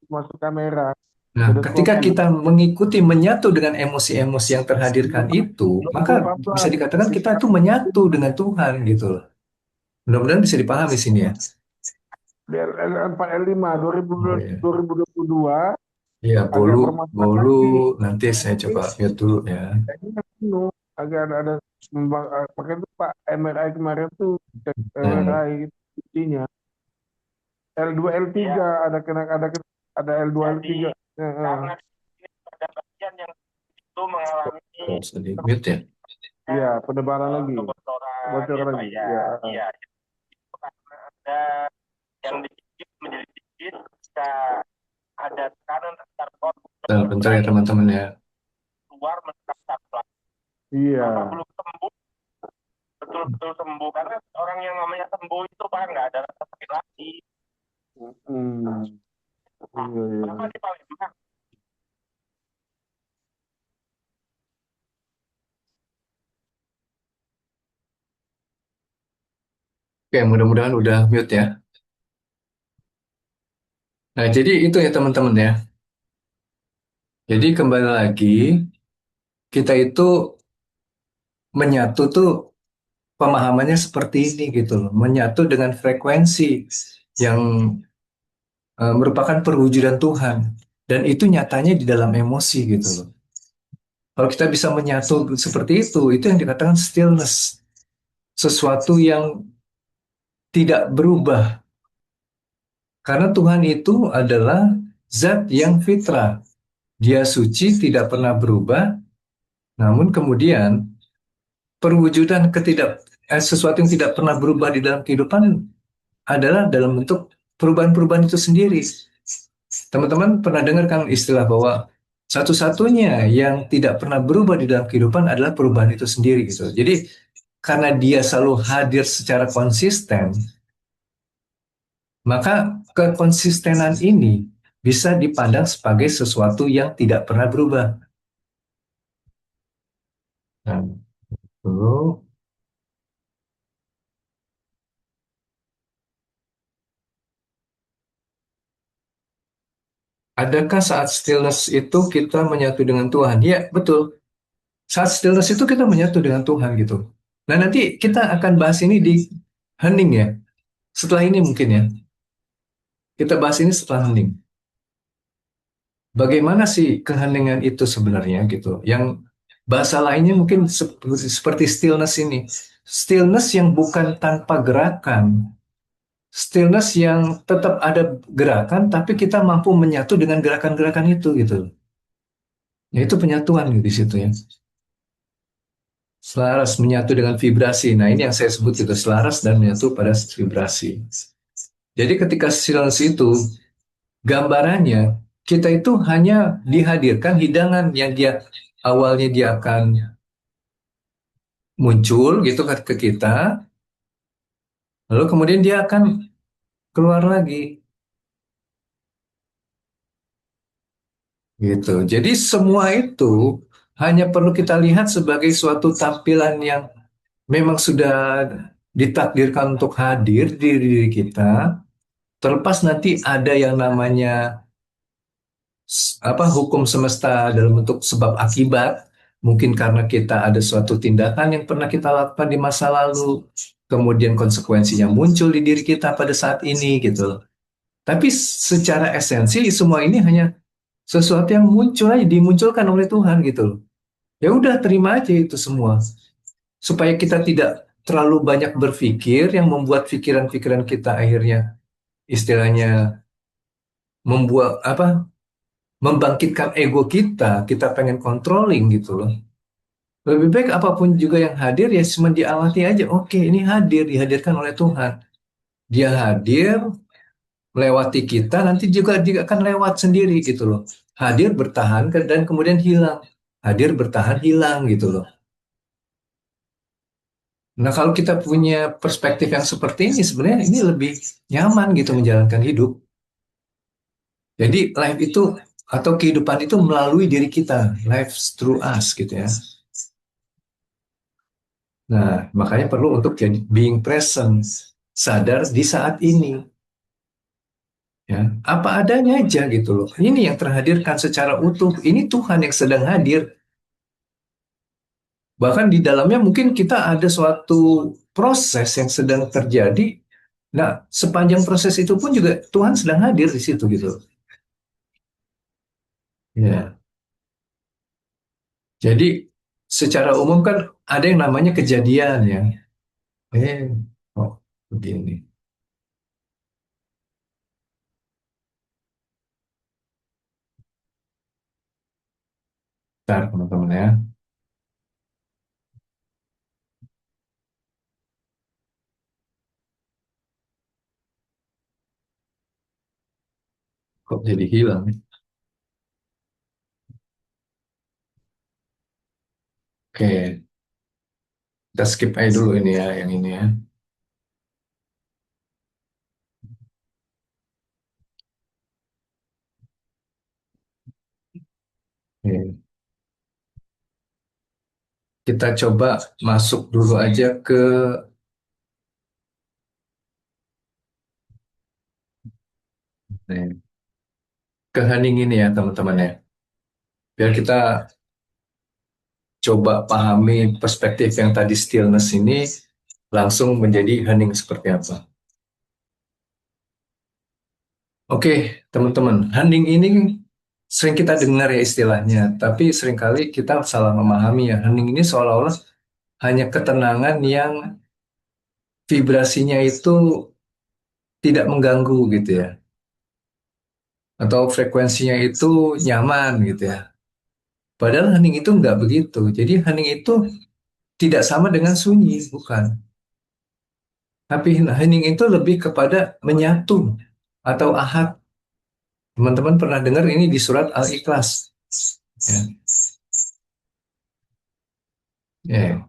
masuk kamera Nah, udah ketika kopi kita mengikuti menyatu dengan emosi-emosi yang terhadirkan itu, maka bisa 2018 dikatakan kita itu menyatu dengan Tuhan gitu loh. Mudah-mudahan bisa dipahami sini ya. L4 L5 Oh ya. 2022 Ya, agak bolu, bermasalah lagi. nanti saya coba lihat dulu ya. Kayaknya penuh, agak ada pakai itu Pak MRI kemarin tuh cek Nah, MRI isinya L2 L3 ada kena ada L2 L3. Heeh. itu mengalami Oh, sedih. Mute ya? iya penebalan lagi kebocoran lagi ya iya karena ada yang dikit menjadi dikit jika ada tekanan antar Bentar ya teman-teman ya. keluar menetapkan pelaku iya apa belum sembuh betul-betul sembuh karena orang yang namanya sembuh itu pak nggak ada rasa sakit lagi. Hmm. Iya, iya. Kenapa di Palembang? Oke, mudah-mudahan udah mute ya. Nah, jadi itu ya teman-teman ya. Jadi kembali lagi, kita itu menyatu tuh pemahamannya seperti ini gitu loh. Menyatu dengan frekuensi yang merupakan perwujudan Tuhan. Dan itu nyatanya di dalam emosi gitu loh. Kalau kita bisa menyatu seperti itu yang dikatakan stillness. Sesuatu yang tidak berubah. Karena Tuhan itu adalah zat yang fitrah. Dia suci, tidak pernah berubah, namun kemudian perwujudan sesuatu yang tidak pernah berubah di dalam kehidupan adalah dalam bentuk perubahan-perubahan itu sendiri. Teman-teman pernah dengar kan istilah bahwa satu-satunya yang tidak pernah berubah di dalam kehidupan adalah perubahan itu sendiri gitu. Jadi karena dia selalu hadir secara konsisten, maka kekonsistenan ini bisa dipandang sebagai sesuatu yang tidak pernah berubah. Nah, lalu, adakah saat stillness itu kita menyatu dengan Tuhan? Ya, betul. Saat stillness itu kita menyatu dengan Tuhan gitu. Nah, nanti kita akan bahas ini di hening ya. Setelah ini mungkin ya. Kita bahas ini setelah hening. Bagaimana sih keheningan itu sebenarnya gitu? Yang bahasa lainnya mungkin seperti stillness ini. Stillness yang bukan tanpa gerakan. Stillness yang tetap ada gerakan, tapi kita mampu menyatu dengan gerakan-gerakan itu gitu. Ya itu penyatuan gitu di situ ya. Selaras menyatu dengan vibrasi. Nah ini yang saya sebut itu selaras dan menyatu pada vibrasi. Jadi ketika stillness itu gambarannya kita itu hanya dihadirkan hidangan yang dia awalnya dia akan muncul gitu ke kita, lalu kemudian dia akan keluar lagi gitu. Jadi semua itu hanya perlu kita lihat sebagai suatu tampilan yang memang sudah ditakdirkan untuk hadir di diri kita. Terlepas nanti ada yang namanya hukum semesta dalam bentuk sebab akibat, mungkin karena kita ada suatu tindakan yang pernah kita lakukan di masa lalu, kemudian konsekuensinya muncul di diri kita pada saat ini gitu. Tapi secara esensi semua ini hanya sesuatu yang muncul aja dimunculkan oleh Tuhan gitu. Ya udah terima aja itu semua supaya kita tidak terlalu banyak berpikir yang membuat pikiran-pikiran kita akhirnya istilahnya membuat membangkitkan ego kita, kita pengen controlling gitu loh. Lebih baik apapun juga yang hadir ya cuma diamati aja. Oke, ini hadir, dihadirkan oleh Tuhan. Dia hadir, melewati kita, nanti juga akan lewat sendiri gitu loh. Hadir, bertahan, dan kemudian hilang. Hadir, bertahan, hilang gitu loh. Nah, kalau kita punya perspektif yang seperti ini, sebenarnya ini lebih nyaman gitu menjalankan hidup. Jadi life itu atau kehidupan itu melalui diri kita, life through us gitu ya. Nah, makanya perlu untuk jadi being present, sadar di saat ini, ya. Apa adanya aja gitu loh. Ini yang terhadirkan secara utuh. Ini Tuhan yang sedang hadir. Bahkan di dalamnya mungkin kita ada suatu proses yang sedang terjadi. Nah, sepanjang proses itu pun juga Tuhan sedang hadir di situ gitu. Ya. Jadi secara umum kan ada yang namanya kejadian ya. Eh, oh, begini. Bentar, teman-teman ya. Kok jadi hilang? Oke, kita skip aja dulu ini ya, yang ini ya. Oke. Kita coba masuk dulu aja ke hening ini ya, teman-teman ya. Biar kita coba pahami perspektif yang tadi stillness ini langsung menjadi hening seperti apa. Oke, teman-teman, hening ini sering kita dengar ya istilahnya, tapi seringkali kita salah memahami ya. Hening ini seolah-olah hanya ketenangan yang vibrasinya itu tidak mengganggu gitu ya, atau frekuensinya itu nyaman gitu ya. Padahal hening itu nggak begitu. Jadi hening itu tidak sama dengan sunyi, bukan. Tapi hening itu lebih kepada menyatu atau ahad. Teman-teman pernah dengar ini di surat Al-Ikhlas. Ya, ya.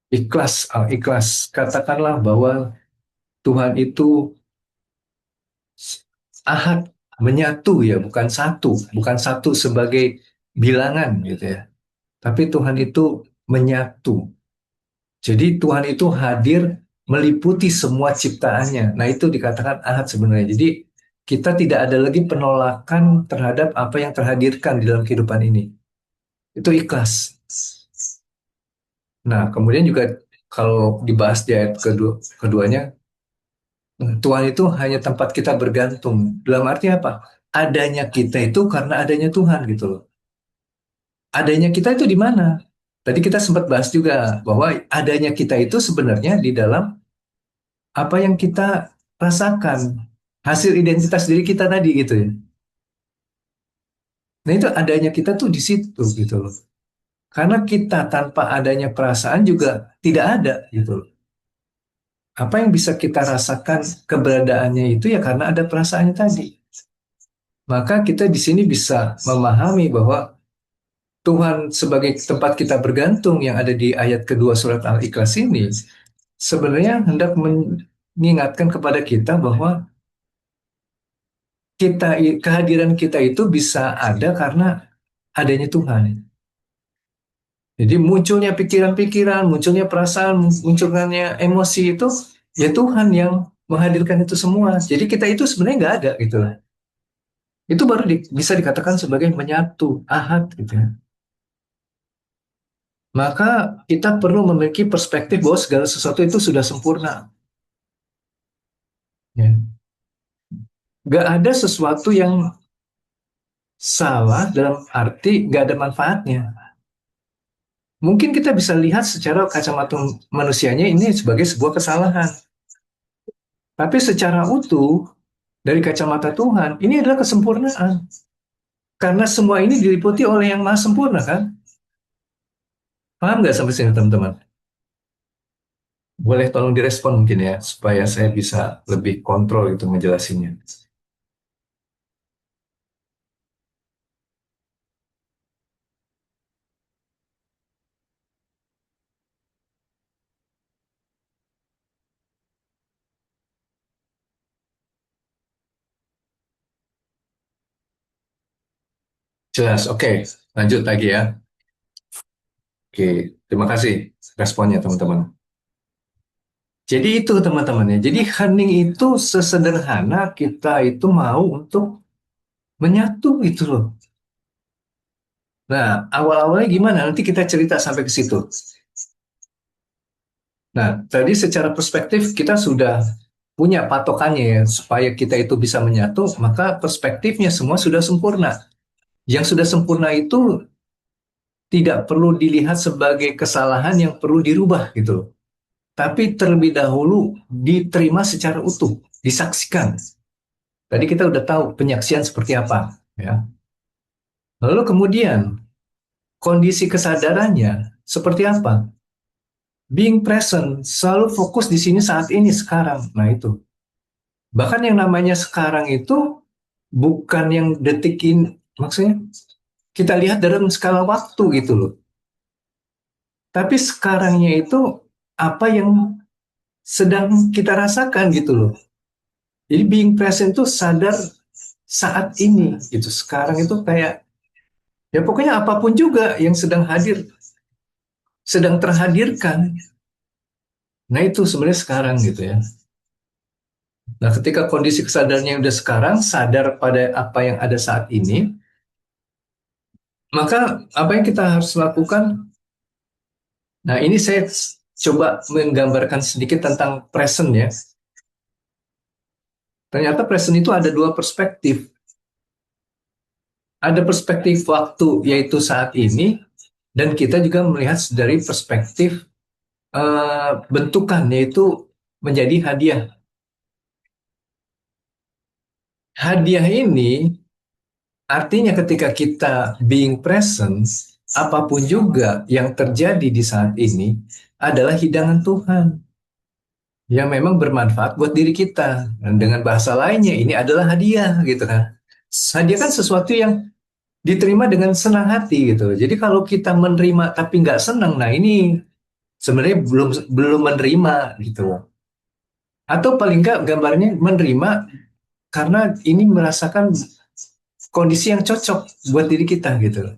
Ikhlas, Al-Ikhlas. Katakanlah bahwa Tuhan itu ahad, menyatu ya, bukan satu sebagai bilangan gitu ya. Tapi Tuhan itu menyatu. Jadi Tuhan itu hadir meliputi semua ciptaannya. Nah itu dikatakan ahad sebenarnya. Jadi kita tidak ada lagi penolakan terhadap apa yang terhadirkan di dalam kehidupan ini. Itu ikhlas. Nah kemudian juga kalau dibahas di ayat keduanya, Tuhan itu hanya tempat kita bergantung. Dalam arti apa? Adanya kita itu karena adanya Tuhan gitu loh. Adanya kita itu di mana? Tadi kita sempat bahas juga bahwa adanya kita itu sebenarnya di dalam apa yang kita rasakan, hasil identitas diri kita tadi gitu ya. Nah itu adanya kita tuh di situ gitu loh. Karena kita tanpa adanya perasaan juga tidak ada gitu loh. Apa yang bisa kita rasakan keberadaannya itu ya karena ada perasaannya tadi. Maka kita di sini bisa memahami bahwa Tuhan sebagai tempat kita bergantung yang ada di ayat kedua surat Al-Ikhlas ini sebenarnya hendak mengingatkan kepada kita bahwa kehadiran kita itu bisa ada karena adanya Tuhan. Jadi munculnya pikiran-pikiran, munculnya perasaan, munculnya emosi itu ya Tuhan yang menghadirkan itu semua. Jadi kita itu sebenarnya nggak ada gitu lah. Itu baru bisa dikatakan sebagai menyatu, ahad gitu ya. Maka kita perlu memiliki perspektif bahwa segala sesuatu itu sudah sempurna. Ya. Nggak ada sesuatu yang salah dalam arti nggak ada manfaatnya. Mungkin kita bisa lihat secara kacamata manusianya ini sebagai sebuah kesalahan. Tapi secara utuh, dari kacamata Tuhan, ini adalah kesempurnaan. Karena semua ini diliputi oleh yang maha sempurna kan? Paham nggak sampai sini teman-teman? Boleh tolong direspon mungkin ya, supaya saya bisa lebih kontrol itu ngejelasinnya. Jelas, oke. Lanjut lagi ya. Oke, terima kasih responnya teman-teman. Jadi itu teman-teman ya. Jadi hening itu sesederhana kita itu mau untuk menyatu gitu loh. Nah, awal-awalnya gimana? Nanti kita cerita sampai ke situ. Nah, tadi secara perspektif kita sudah punya patokannya ya, supaya kita itu bisa menyatu, maka perspektifnya semua sudah sempurna. Yang sudah sempurna itu tidak perlu dilihat sebagai kesalahan yang perlu dirubah gitu loh. Tapi terlebih dahulu diterima secara utuh, disaksikan. Tadi kita udah tahu penyaksian seperti apa, ya. Lalu kemudian kondisi kesadarannya seperti apa? Being present, selalu fokus di sini saat ini sekarang. Nah itu. Bahkan yang namanya sekarang itu bukan yang detik ini, maksudnya kita lihat dalam skala waktu gitu loh. Tapi sekarangnya itu apa yang sedang kita rasakan gitu loh. Jadi being present itu sadar saat ini gitu. Sekarang itu kayak ya pokoknya apapun juga yang sedang hadir, sedang terhadirkan. Nah itu sebenarnya sekarang gitu ya. Nah ketika kondisi kesadarannya udah sekarang, sadar pada apa yang ada saat ini, maka apa yang kita harus lakukan? Nah ini saya coba menggambarkan sedikit tentang present ya. Ternyata present itu ada dua perspektif. Ada perspektif waktu yaitu saat ini, dan kita juga melihat dari perspektif bentukan yaitu menjadi hadiah. Hadiah ini artinya ketika kita being present, apapun juga yang terjadi di saat ini adalah hidangan Tuhan yang memang bermanfaat buat diri kita. Dan dengan bahasa lainnya ini adalah hadiah gitu kan. Hadiah kan sesuatu yang diterima dengan senang hati gitu. Jadi kalau kita menerima tapi nggak senang, nah ini sebenarnya belum belum menerima gitu. Atau paling nggak gambarnya menerima karena ini merasakan kondisi yang cocok buat diri kita gitu.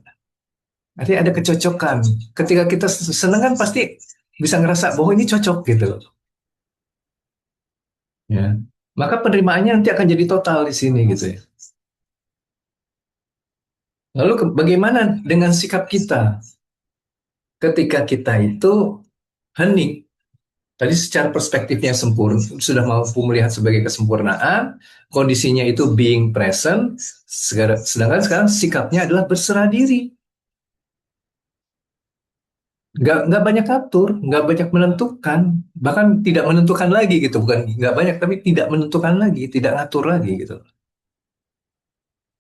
Artinya ada kecocokan. Ketika kita senang kan pasti bisa ngerasa bahwa ini cocok gitu. Ya. Maka penerimaannya nanti akan jadi total di sini gitu ya. Lalu bagaimana dengan sikap kita ketika kita itu hening? Tadi secara perspektifnya sempurna, sudah mampu melihat sebagai kesempurnaan, kondisinya itu being present, sedangkan sekarang sikapnya adalah berserah diri. Nggak banyak atur, nggak banyak menentukan, bahkan tidak menentukan lagi gitu, bukan nggak banyak, tapi tidak menentukan lagi, tidak ngatur lagi gitu.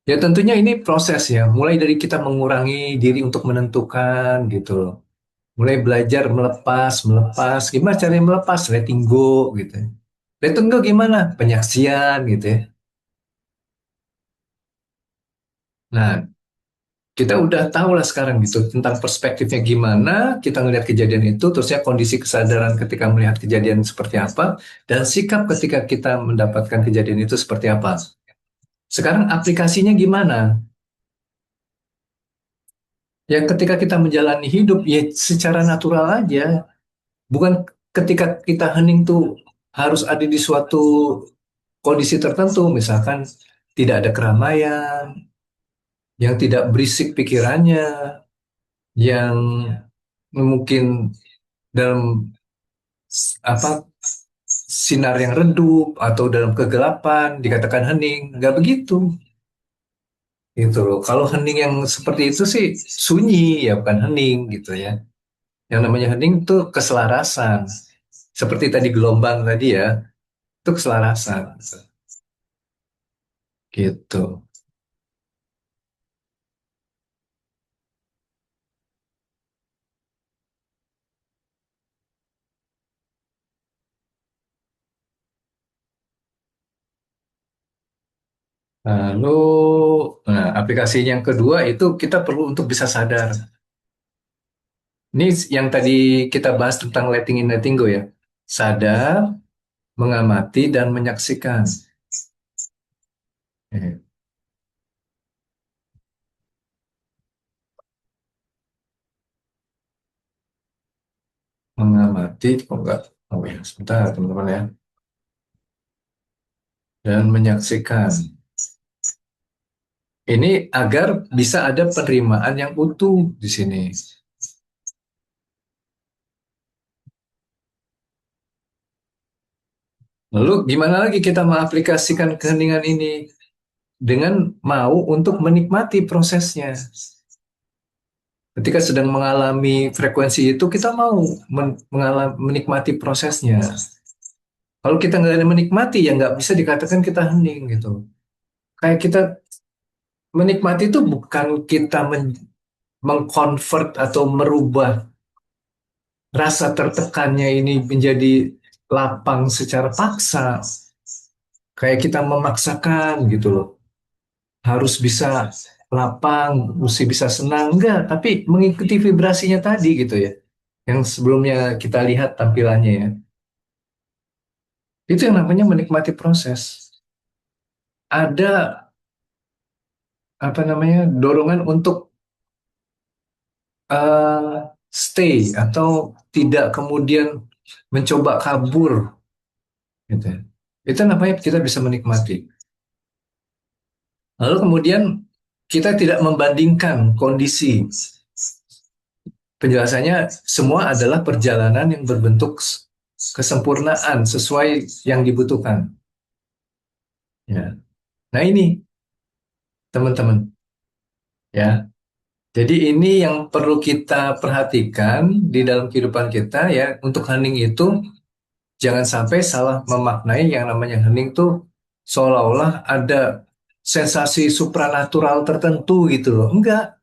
Ya tentunya ini proses ya, mulai dari kita mengurangi diri untuk menentukan gitu loh. Mulai belajar melepas, melepas, gimana caranya melepas, letting go gitu. Letting go gimana? Penyaksian gitu ya. Nah, kita udah tahu lah sekarang gitu tentang perspektifnya gimana kita ngelihat kejadian itu, terusnya kondisi kesadaran ketika melihat kejadian seperti apa, dan sikap ketika kita mendapatkan kejadian itu seperti apa. Sekarang aplikasinya gimana? Ya ketika kita menjalani hidup ya secara natural aja, bukan ketika kita hening tuh harus ada di suatu kondisi tertentu, misalkan tidak ada keramaian, yang tidak berisik pikirannya, yang mungkin dalam apa sinar yang redup atau dalam kegelapan dikatakan hening, nggak begitu gitu loh. Kalau hening yang seperti itu sih sunyi ya, bukan hening gitu ya. Yang namanya hening tuh keselarasan, seperti tadi gelombang tadi ya, itu keselarasan gitu. Lalu nah, aplikasi yang kedua itu kita perlu untuk bisa sadar. Ini yang tadi kita bahas tentang letting in letting go ya. Sadar, mengamati dan menyaksikan. Eh, Mengamati, oh enggak, oh ya, sebentar teman-teman ya, dan menyaksikan. Ini agar bisa ada penerimaan yang utuh di sini. Lalu gimana lagi kita mengaplikasikan keheningan ini? Dengan mau untuk menikmati prosesnya. Ketika sedang mengalami frekuensi itu, kita mau menikmati prosesnya. Kalau kita nggak ada menikmati, ya nggak bisa dikatakan kita hening gitu. Kayak kita menikmati itu bukan kita mengkonvert atau merubah rasa tertekannya ini menjadi lapang secara paksa. Kayak kita memaksakan gitu loh. Harus bisa lapang, mesti bisa senang. Enggak, tapi mengikuti vibrasinya tadi gitu ya. Yang sebelumnya kita lihat tampilannya ya. Itu yang namanya menikmati proses. Ada apa namanya dorongan untuk stay atau tidak kemudian mencoba kabur gitu ya. Itu namanya kita bisa menikmati. Lalu kemudian kita tidak membandingkan kondisi. Penjelasannya semua adalah perjalanan yang berbentuk kesempurnaan sesuai yang dibutuhkan. Ya. Nah ini teman-teman ya. Jadi ini yang perlu kita perhatikan di dalam kehidupan kita ya. Untuk hening itu jangan sampai salah memaknai yang namanya hening tuh seolah-olah ada sensasi supranatural tertentu gitu loh. Enggak.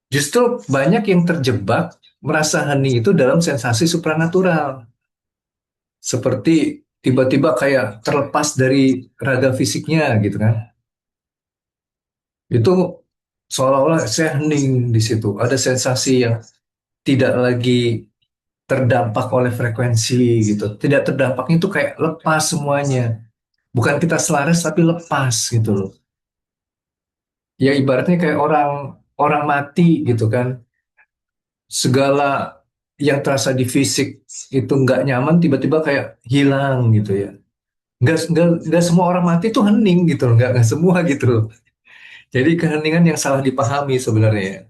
Justru banyak yang terjebak merasa hening itu dalam sensasi supranatural. Seperti tiba-tiba kayak terlepas dari raga fisiknya gitu kan. Itu seolah-olah saya hening di situ. Ada sensasi yang tidak lagi terdampak oleh frekuensi gitu. Tidak terdampaknya itu kayak lepas semuanya. Bukan kita selaras tapi lepas gitu loh. Ya ibaratnya kayak orang orang mati gitu kan. Segala yang terasa di fisik itu nggak nyaman tiba-tiba kayak hilang gitu ya. Nggak semua orang mati tuh hening gitu loh. Nggak semua gitu loh. Jadi keheningan yang salah dipahami sebenarnya.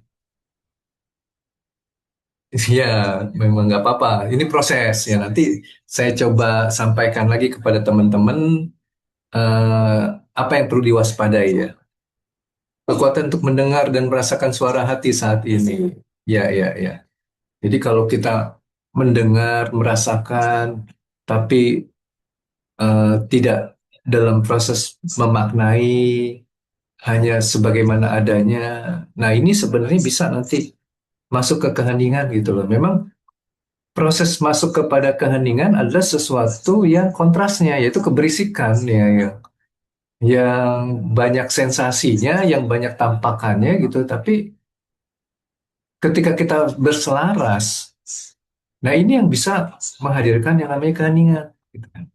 Ya, memang nggak apa-apa. Ini proses ya. Nanti saya coba sampaikan lagi kepada teman-teman eh, apa yang perlu diwaspadai ya. Kekuatan untuk mendengar dan merasakan suara hati saat ini. Ya, ya, ya. Jadi kalau kita mendengar, merasakan, tapi tidak dalam proses memaknai, hanya sebagaimana adanya. Nah, ini sebenarnya bisa nanti masuk ke keheningan gitu loh. Memang proses masuk kepada keheningan adalah sesuatu yang kontrasnya, yaitu keberisikan ya, yang banyak sensasinya, yang banyak tampakannya gitu. Tapi ketika kita berselaras, nah ini yang bisa menghadirkan yang namanya keheningan. Gitu kan.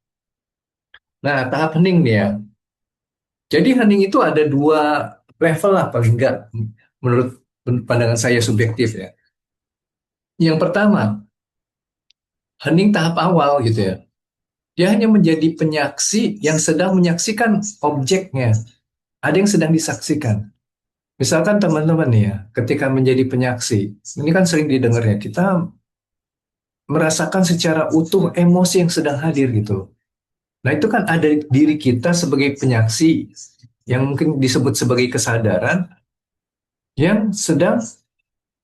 Nah, tahap hening nih ya. Jadi hening itu ada dua level lah paling enggak menurut pandangan saya subjektif ya. Yang pertama, hening tahap awal gitu ya. Dia hanya menjadi penyaksi yang sedang menyaksikan objeknya. Ada yang sedang disaksikan. Misalkan teman-teman nih ya, ketika menjadi penyaksi, ini kan sering didengar ya, kita merasakan secara utuh emosi yang sedang hadir gitu. Nah itu kan ada diri kita sebagai penyaksi yang mungkin disebut sebagai kesadaran yang sedang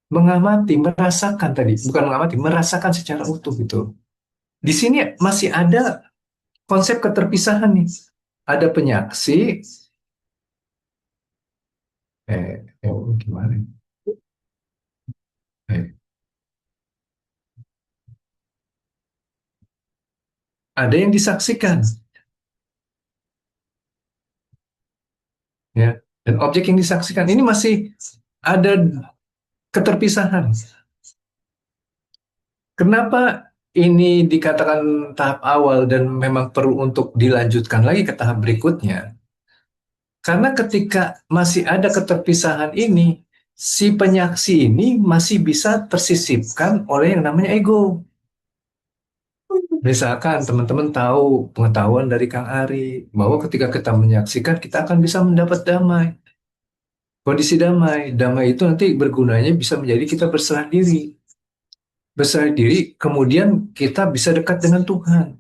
mengamati, merasakan tadi, bukan mengamati, merasakan secara utuh gitu. Di sini masih ada konsep keterpisahan nih. Ada penyaksi, gimana? Eh, ada yang disaksikan, ya. Dan objek yang disaksikan ini masih ada keterpisahan. Kenapa ini dikatakan tahap awal dan memang perlu untuk dilanjutkan lagi ke tahap berikutnya? Karena ketika masih ada keterpisahan ini, si penyaksi ini masih bisa tersisipkan oleh yang namanya ego. Misalkan teman-teman tahu pengetahuan dari Kang Ari bahwa ketika kita menyaksikan kita akan bisa mendapat damai. Kondisi damai, damai itu nanti bergunanya bisa menjadi kita berserah diri. Berserah diri, kemudian kita bisa dekat dengan Tuhan.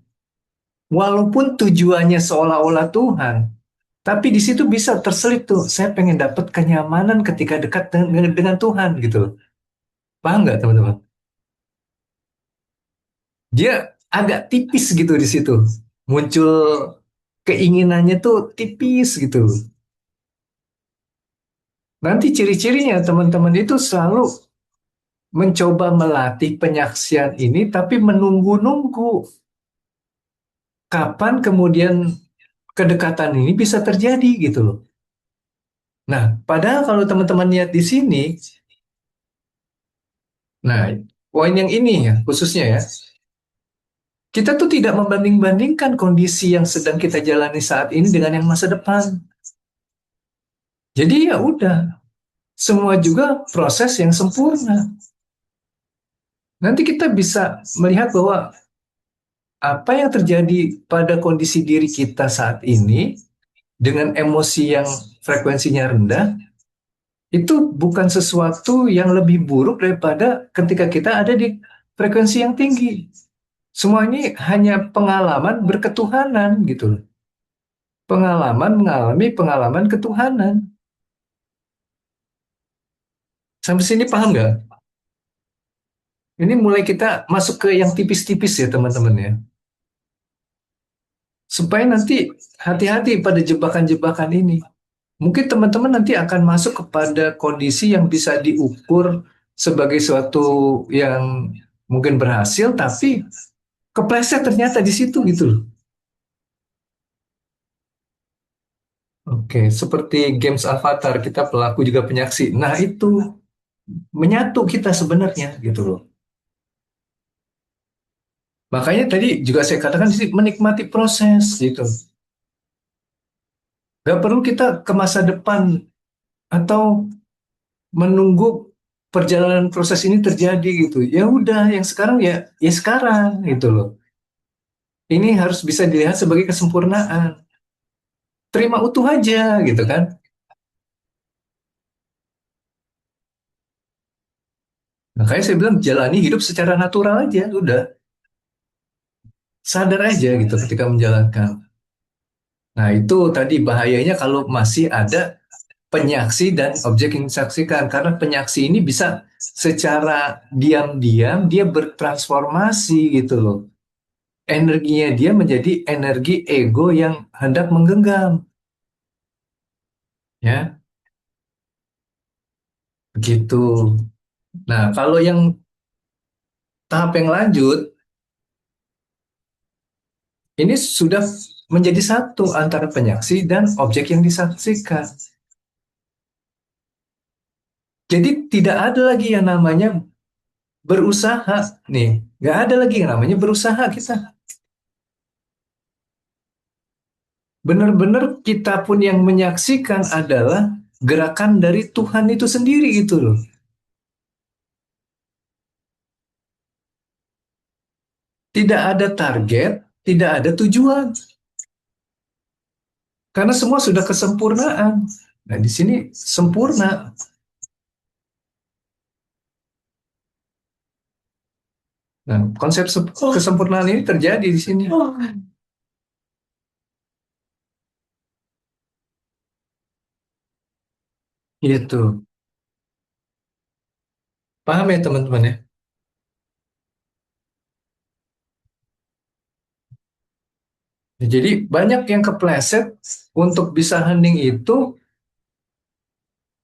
Walaupun tujuannya seolah-olah Tuhan, tapi di situ bisa terselip tuh. Saya pengen dapat kenyamanan ketika dekat dengan Tuhan gitu loh. Paham nggak teman-teman? Dia agak tipis gitu di situ. Muncul keinginannya tuh tipis gitu. Nanti ciri-cirinya teman-teman itu selalu mencoba melatih penyaksian ini, tapi menunggu-nunggu kapan kemudian kedekatan ini bisa terjadi gitu loh. Nah, padahal kalau teman-teman lihat di sini, nah poin yang ini ya khususnya ya, kita tuh tidak membanding-bandingkan kondisi yang sedang kita jalani saat ini dengan yang masa depan. Jadi ya udah, semua juga proses yang sempurna. Nanti kita bisa melihat bahwa apa yang terjadi pada kondisi diri kita saat ini dengan emosi yang frekuensinya rendah itu bukan sesuatu yang lebih buruk daripada ketika kita ada di frekuensi yang tinggi. Semua ini hanya pengalaman berketuhanan gitu loh. Pengalaman mengalami pengalaman ketuhanan. Sampai sini paham nggak? Ini mulai kita masuk ke yang tipis-tipis ya teman-teman ya. Supaya nanti hati-hati pada jebakan-jebakan ini. Mungkin teman-teman nanti akan masuk kepada kondisi yang bisa diukur sebagai suatu yang mungkin berhasil, tapi kepleset ternyata di situ gitu loh. Oke, seperti games Avatar, kita pelaku juga penyaksi. Nah itu menyatu kita sebenarnya gitu loh. Makanya tadi juga saya katakan di sini menikmati proses gitu. Gak perlu kita ke masa depan atau menunggu perjalanan proses ini terjadi gitu. Ya udah, yang sekarang ya ya sekarang gitu loh. Ini harus bisa dilihat sebagai kesempurnaan. Terima utuh aja gitu kan. Makanya saya bilang jalani hidup secara natural aja, udah. Sadar aja gitu ketika menjalankan. Nah, itu tadi bahayanya kalau masih ada penyaksi dan objek yang disaksikan. Karena penyaksi ini bisa secara diam-diam dia bertransformasi gitu loh. Energinya dia menjadi energi ego yang hendak menggenggam. Ya, begitu. Nah, kalau yang tahap yang lanjut, ini sudah menjadi satu antara penyaksi dan objek yang disaksikan. Jadi tidak ada lagi yang namanya berusaha nih, nggak ada lagi yang namanya berusaha kita. Benar-benar kita pun yang menyaksikan adalah gerakan dari Tuhan itu sendiri gitu loh. Tidak ada target, tidak ada tujuan. Karena semua sudah kesempurnaan. Nah, di sini sempurna. Nah, konsep kesempurnaan ini terjadi di sini. Gitu. Paham ya teman-teman ya? Jadi banyak yang kepleset untuk bisa hening itu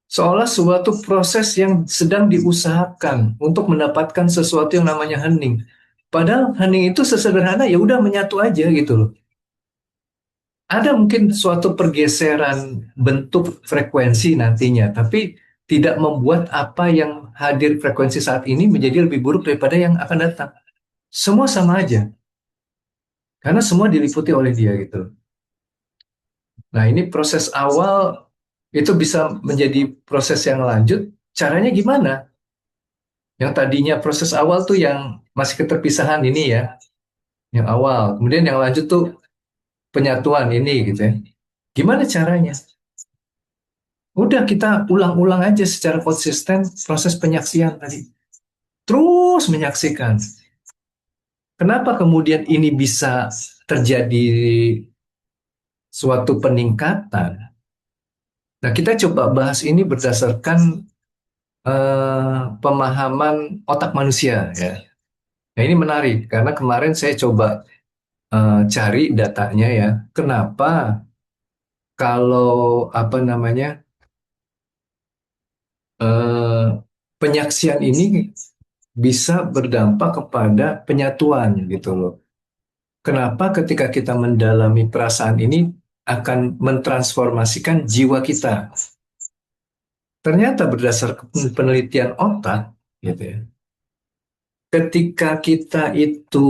seolah suatu proses yang sedang diusahakan untuk mendapatkan sesuatu yang namanya hening. Padahal hening itu sesederhana ya udah menyatu aja gitu loh. Ada mungkin suatu pergeseran bentuk frekuensi nantinya, tapi tidak membuat apa yang hadir frekuensi saat ini menjadi lebih buruk daripada yang akan datang. Semua sama aja, karena semua diliputi oleh dia gitu. Nah ini proses awal itu bisa menjadi proses yang lanjut. Caranya gimana? Yang tadinya proses awal tuh yang masih keterpisahan ini ya, yang awal. Kemudian yang lanjut tuh penyatuan ini gitu ya. Gimana caranya? Udah kita ulang-ulang aja secara konsisten proses penyaksian tadi. Terus menyaksikan. Kenapa kemudian ini bisa terjadi suatu peningkatan? Nah, kita coba bahas ini berdasarkan pemahaman otak manusia ya. Nah, ini menarik karena kemarin saya coba cari datanya ya, kenapa kalau apa namanya eh, penyaksian ini bisa berdampak kepada penyatuan gitu loh. Kenapa ketika kita mendalami perasaan ini akan mentransformasikan jiwa kita? Ternyata berdasarkan penelitian otak, gitu ya, ketika kita itu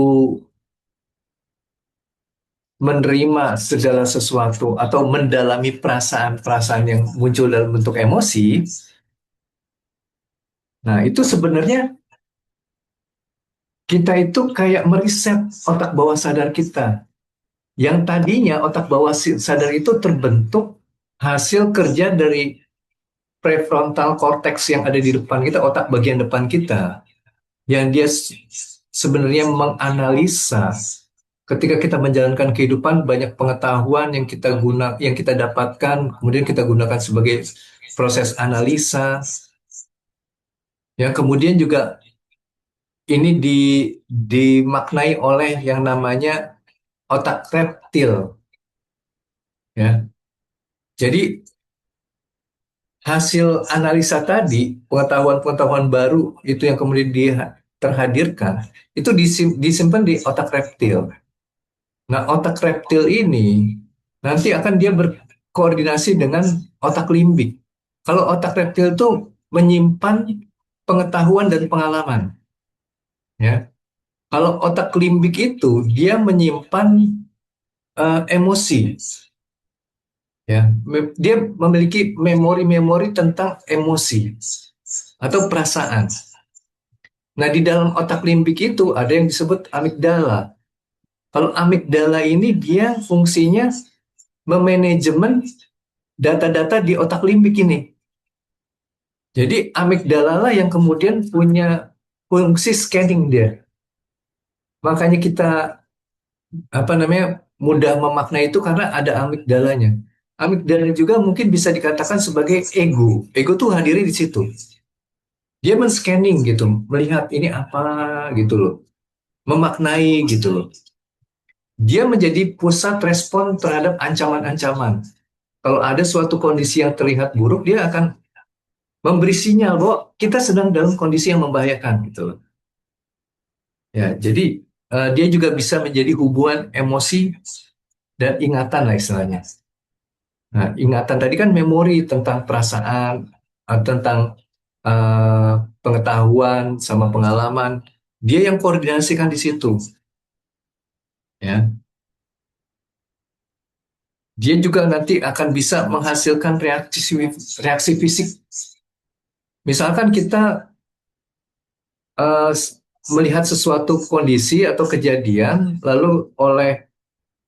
menerima segala sesuatu atau mendalami perasaan-perasaan yang muncul dalam bentuk emosi, nah itu sebenarnya kita itu kayak meriset otak bawah sadar kita. Yang tadinya otak bawah sadar itu terbentuk hasil kerja dari prefrontal cortex yang ada di depan kita, otak bagian depan kita, yang dia sebenarnya menganalisa ketika kita menjalankan kehidupan banyak pengetahuan yang kita dapatkan, kemudian kita gunakan sebagai proses analisa, ya kemudian juga ini dimaknai oleh yang namanya otak reptil, ya. Jadi hasil analisa tadi, pengetahuan-pengetahuan baru itu yang kemudian terhadirkan, itu disimpan di otak reptil. Nah, otak reptil ini nanti akan dia berkoordinasi dengan otak limbik. Kalau otak reptil itu menyimpan pengetahuan dan pengalaman, ya. Kalau otak limbik itu dia menyimpan emosi, ya. Dia memiliki memori-memori tentang emosi atau perasaan. Nah, di dalam otak limbik itu ada yang disebut amigdala. Kalau amigdala ini dia fungsinya memanajemen data-data di otak limbik ini. Jadi amigdala lah yang kemudian punya fungsi scanning dia. Makanya kita apa namanya mudah memaknai itu karena ada amigdalanya. Amigdala juga mungkin bisa dikatakan sebagai ego. Ego tuh hadirnya di situ. Dia men-scanning gitu, melihat ini apa gitu loh, memaknai gitu loh. Dia menjadi pusat respon terhadap ancaman-ancaman. Kalau ada suatu kondisi yang terlihat buruk, dia akan memberi sinyal bahwa kita sedang dalam kondisi yang membahayakan gitu loh. Ya, jadi dia juga bisa menjadi hubungan emosi dan ingatan lah istilahnya. Nah, ingatan tadi kan memori tentang perasaan, tentang eh, pengetahuan sama pengalaman. Dia yang koordinasikan di situ, ya. Dia juga nanti akan bisa menghasilkan reaksi fisik. Misalkan kita eh, melihat sesuatu kondisi atau kejadian, lalu oleh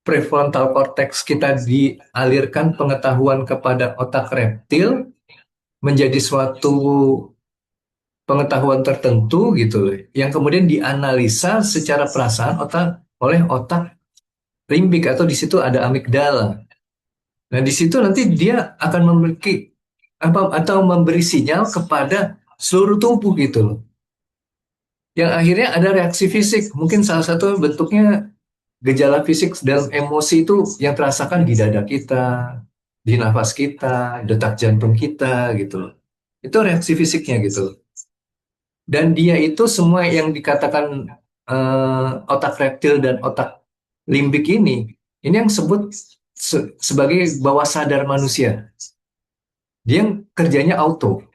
prefrontal cortex kita dialirkan pengetahuan kepada otak reptil menjadi suatu pengetahuan tertentu gitu loh, yang kemudian dianalisa secara perasaan oleh otak limbik atau di situ ada amigdala. Nah, di situ nanti dia akan memiliki apa atau memberi sinyal kepada seluruh tubuh gitu loh. Yang akhirnya ada reaksi fisik. Mungkin salah satu bentuknya gejala fisik dan emosi itu yang terasakan di dada kita, di nafas kita, detak jantung kita gitu loh. Itu reaksi fisiknya gitu loh. Dan dia itu semua yang dikatakan otak reptil dan otak limbik ini yang sebut sebagai bawah sadar manusia. Dia yang kerjanya auto,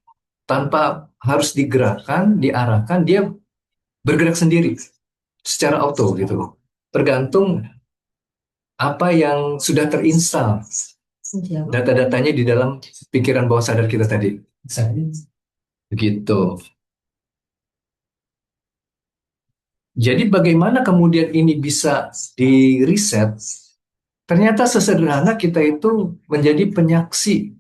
tanpa harus digerakkan, diarahkan, dia bergerak sendiri secara auto gitu loh. Tergantung apa yang sudah terinstal data-datanya di dalam pikiran bawah sadar kita tadi. Begitu. Jadi bagaimana kemudian ini bisa diriset? Ternyata sesederhana kita itu menjadi penyaksi,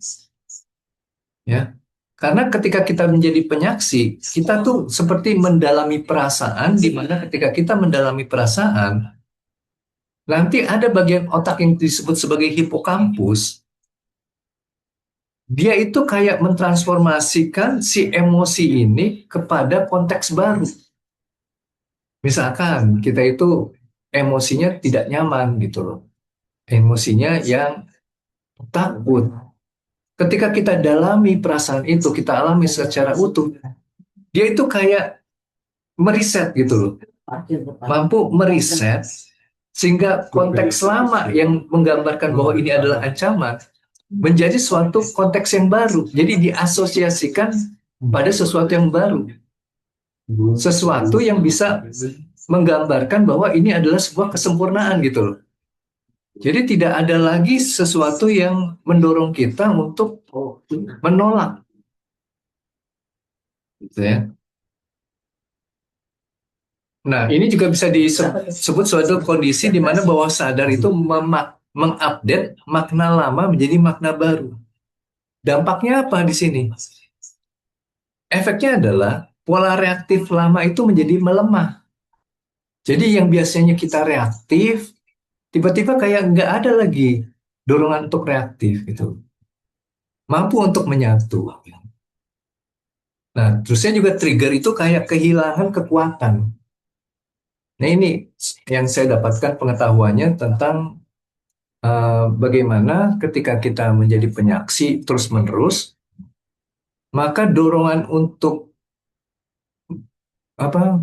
ya. Karena ketika kita menjadi penyaksi, kita tuh seperti mendalami perasaan, di mana ketika kita mendalami perasaan, nanti ada bagian otak yang disebut sebagai hipokampus, dia itu kayak mentransformasikan si emosi ini kepada konteks baru. Misalkan kita itu emosinya tidak nyaman gitu loh. Emosinya yang takut. Ketika kita dalami perasaan itu, kita alami secara utuh, dia itu kayak meriset gitu loh. Mampu meriset sehingga konteks lama yang menggambarkan bahwa ini adalah ancaman menjadi suatu konteks yang baru. Jadi diasosiasikan pada sesuatu yang baru. Sesuatu yang bisa menggambarkan bahwa ini adalah sebuah kesempurnaan gitu loh. Jadi tidak ada lagi sesuatu yang mendorong kita untuk menolak, gitu ya. Nah, ini juga bisa disebut suatu kondisi di mana bawah sadar itu mengupdate makna lama menjadi makna baru. Dampaknya apa di sini? Efeknya adalah pola reaktif lama itu menjadi melemah. Jadi yang biasanya kita reaktif, tiba-tiba kayak nggak ada lagi dorongan untuk reaktif gitu. Mampu untuk menyatu. Nah, terusnya juga trigger itu kayak kehilangan kekuatan. Nah, ini yang saya dapatkan pengetahuannya tentang bagaimana ketika kita menjadi penyaksi terus-menerus, maka dorongan untuk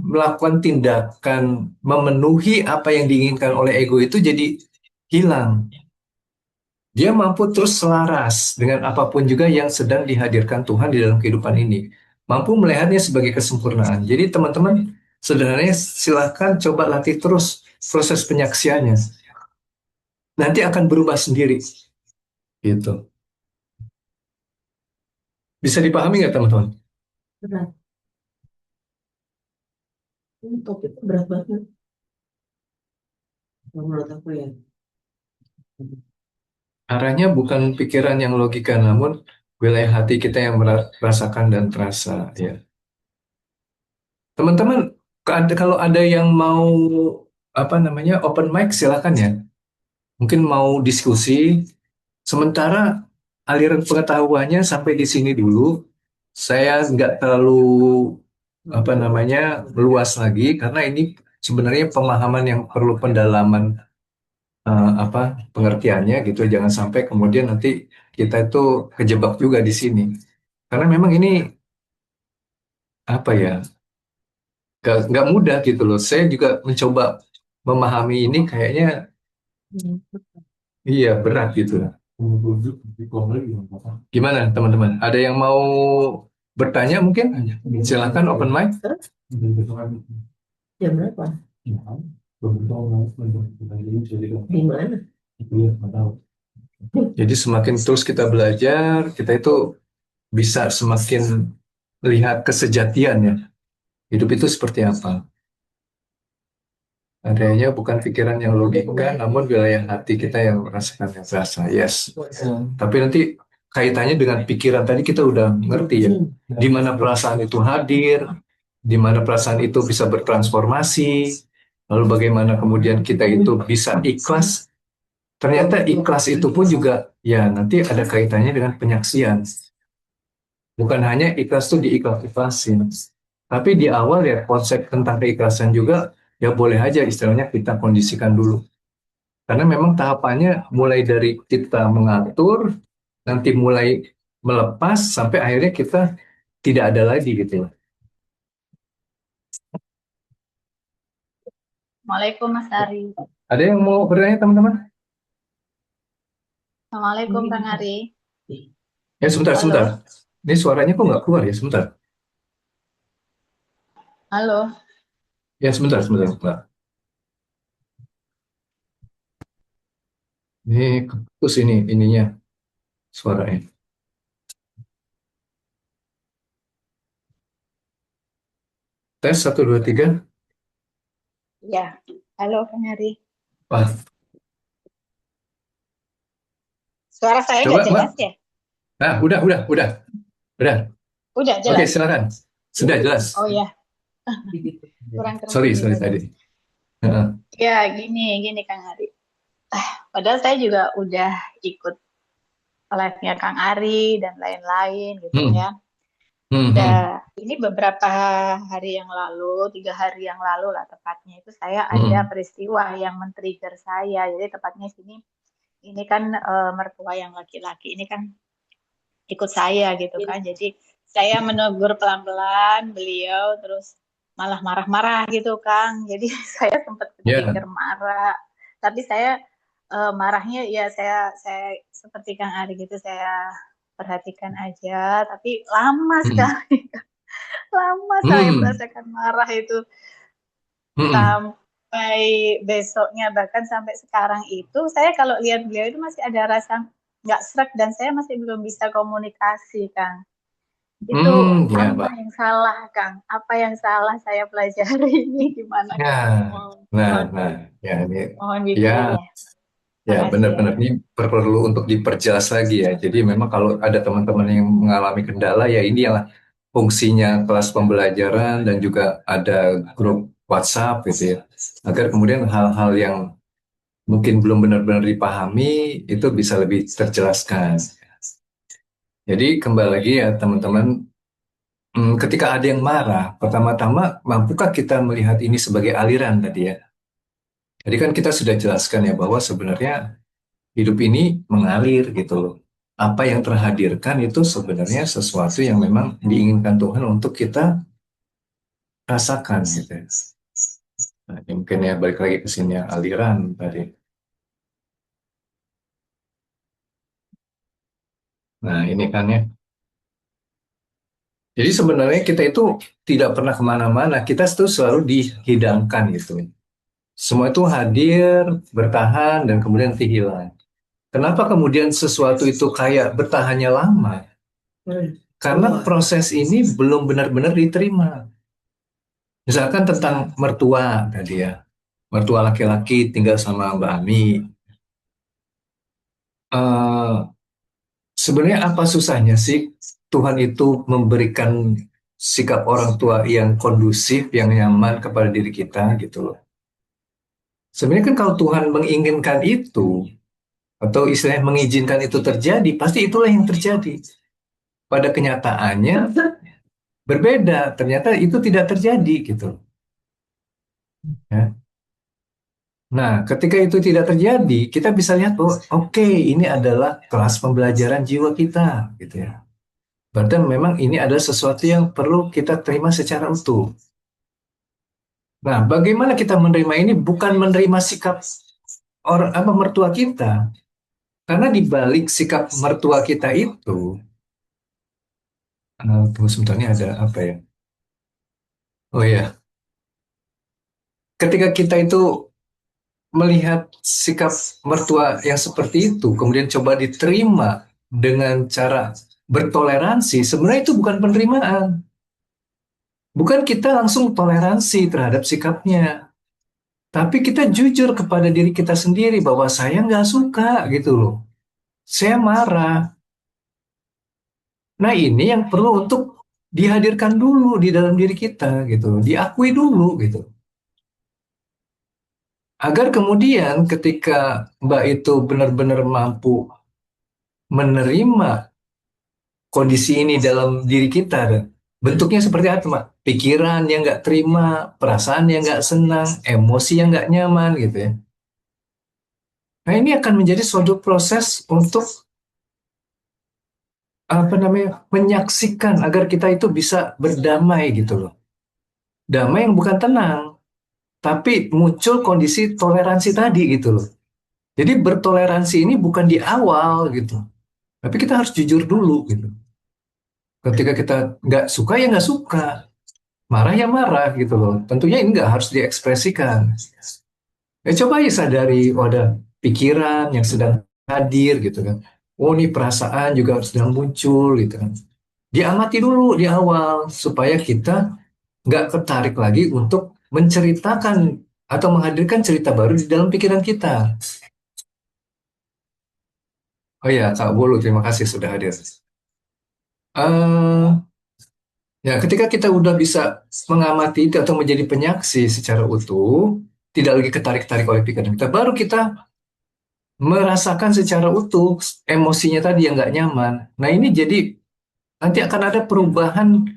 melakukan tindakan memenuhi apa yang diinginkan oleh ego itu jadi hilang. Dia mampu terus selaras dengan apapun juga yang sedang dihadirkan Tuhan di dalam kehidupan ini. Mampu melihatnya sebagai kesempurnaan. Jadi teman-teman, sederhananya silahkan coba latih terus proses penyaksiannya. Nanti akan berubah sendiri. Gitu. Bisa dipahami nggak teman-teman? Berat. Ini topiknya berat banget. Menurut aku ya. Arahnya bukan pikiran yang logika, namun wilayah hati kita yang merasakan dan terasa. Ya, teman-teman, kalau ada yang mau open mic silakan ya. Mungkin mau diskusi. Sementara aliran pengetahuannya sampai di sini dulu. Saya nggak terlalu luas lagi karena ini sebenarnya pemahaman yang perlu pendalaman pengertiannya gitu. Jangan sampai kemudian nanti kita itu kejebak juga di sini. Karena memang ini apa ya, nggak mudah gitu loh. Saya juga mencoba memahami ini kayaknya iya berat gitu. Gimana teman-teman? Ada yang mau bertanya mungkin? Silakan open mic. Jam berapa? Di mana? Jadi semakin terus kita belajar, kita itu bisa semakin melihat kesejatian ya. Hidup itu seperti apa? Adanya bukan pikiran yang logika, namun wilayah hati kita yang merasakan yang terasa. Yes. Tapi nanti kaitannya dengan pikiran tadi kita udah ngerti ya. Di mana perasaan itu hadir, di mana perasaan itu bisa bertransformasi, lalu bagaimana kemudian kita itu bisa ikhlas. Ternyata ikhlas itu pun juga ya nanti ada kaitannya dengan penyaksian. Bukan hanya ikhlas itu diikhlas-ikhlasin. Tapi di awal ya konsep tentang keikhlasan juga ya boleh aja istilahnya kita kondisikan dulu. Karena memang tahapannya mulai dari kita mengatur, nanti mulai melepas sampai akhirnya kita tidak ada lagi gitu. Assalamualaikum Mas Ari. Ada yang mau bertanya teman-teman? Assalamualaikum Kang Ari. Ya sebentar, Halo. sebentar. Ini suaranya kok nggak keluar ya, sebentar. Halo. Ya sebentar, sebentar, sebentar. Ini keputus ininya suaranya. Tes 1, 2, 3. Ya. Halo Kang Ari. Wah, Suara saya coba, nggak jelas Mbak. ya? Nah, udah. Udah Oke, jelas. silakan. Sudah jelas. Oh ya. Kurang keras. Sorry tadi. Heeh. Ya gini Kang Ari. Padahal saya juga udah ikut live-nya Kang Ari dan lain-lain gitu ya. Hmm, Udah Ini beberapa hari yang lalu, 3 hari yang lalu lah tepatnya itu saya ada peristiwa yang men-trigger saya. Jadi tepatnya ini kan mertua yang laki-laki ini kan ikut saya gitu kan. Jadi saya menegur pelan-pelan beliau terus malah marah-marah gitu Kang. Jadi saya sempat Ya. trigger marah. Tapi saya marahnya ya saya seperti Kang Ari gitu saya perhatikan aja. Tapi lama sekali. Lama saya merasakan marah itu sampai besoknya bahkan sampai sekarang itu saya kalau lihat beliau itu masih ada rasa nggak srek dan saya masih belum bisa komunikasi Kang. Itu Ya, apa Pak. yang salah Kang? Apa yang salah saya pelajari ini gimana Ya, Kang? ya ini, Mohon ya, bimbingannya. ya Makasih ya benar-benar Kang. ini perlu untuk diperjelas lagi ya. Jadi memang kalau ada teman-teman yang mengalami kendala ya ini yang fungsinya kelas pembelajaran dan juga ada grup WhatsApp gitu ya. Agar kemudian hal-hal yang mungkin belum benar-benar dipahami itu bisa lebih terjelaskan. Jadi kembali lagi ya teman-teman, ketika ada yang marah, pertama-tama mampukah kita melihat ini sebagai aliran tadi ya? Jadi kan kita sudah jelaskan ya bahwa sebenarnya hidup ini mengalir gitu loh. Apa yang terhadirkan itu sebenarnya sesuatu yang memang diinginkan Tuhan untuk kita rasakan gitu ya. Nah, ini mungkin ya balik lagi ke sini ya, aliran tadi. Nah ini kan ya. Jadi sebenarnya kita itu tidak pernah kemana-mana. Kita itu selalu dihidangkan gitu. Semua itu hadir, bertahan, dan kemudian nanti hilang. Kenapa kemudian sesuatu itu kayak bertahannya lama? Karena proses ini belum benar-benar diterima. Misalkan tentang mertua tadi ya. Mertua laki-laki tinggal sama Mbak Ami. Eh, Sebenarnya apa susahnya sih Tuhan itu memberikan sikap orang tua yang kondusif, yang nyaman kepada diri kita gitu loh. Sebenarnya kan kalau Tuhan menginginkan itu, atau istilahnya mengizinkan itu terjadi, pasti itulah yang terjadi. Pada kenyataannya berbeda, ternyata itu tidak terjadi gitu loh. Ya. Nah, ketika itu tidak terjadi, kita bisa lihat bahwa oke, ini adalah kelas pembelajaran jiwa kita gitu ya. Berarti memang ini adalah sesuatu yang perlu kita terima secara utuh. Nah, bagaimana kita menerima ini bukan menerima sikap orang apa mertua kita. Karena di balik sikap mertua kita itu, tunggu sebentar ini ada apa ya? Oh ya, ketika kita itu melihat sikap mertua yang seperti itu, kemudian coba diterima dengan cara bertoleransi, sebenarnya itu bukan penerimaan. Bukan kita langsung toleransi terhadap sikapnya. Tapi kita jujur kepada diri kita sendiri bahwa saya nggak suka gitu loh. Saya marah. Nah ini yang perlu untuk dihadirkan dulu di dalam diri kita gitu loh. Diakui dulu gitu. Agar kemudian ketika Mbak itu benar-benar mampu menerima kondisi ini dalam diri kita. Bentuknya seperti apa, Mbak? Pikiran yang nggak terima, perasaan yang nggak senang, emosi yang nggak nyaman gitu ya. Nah ini akan menjadi suatu proses untuk apa namanya menyaksikan agar kita itu bisa berdamai gitu loh. Damai yang bukan tenang, tapi muncul kondisi toleransi tadi gitu loh. Jadi bertoleransi ini bukan di awal gitu, tapi kita harus jujur dulu gitu. Ketika kita nggak suka ya nggak suka, marah ya marah gitu loh. Tentunya ini nggak harus diekspresikan. Ya coba ya sadari, oh ada pikiran yang sedang hadir gitu kan. Oh ini perasaan juga sedang muncul gitu kan. Diamati dulu di awal supaya kita nggak tertarik lagi untuk menceritakan atau menghadirkan cerita baru di dalam pikiran kita. Oh ya, Kak Bolu, terima kasih sudah hadir. eh ya, ketika kita udah bisa mengamati itu atau menjadi penyaksi secara utuh, tidak lagi ketarik-tarik oleh pikiran kita, baru kita merasakan secara utuh emosinya tadi yang nggak nyaman. Nah ini jadi nanti akan ada perubahan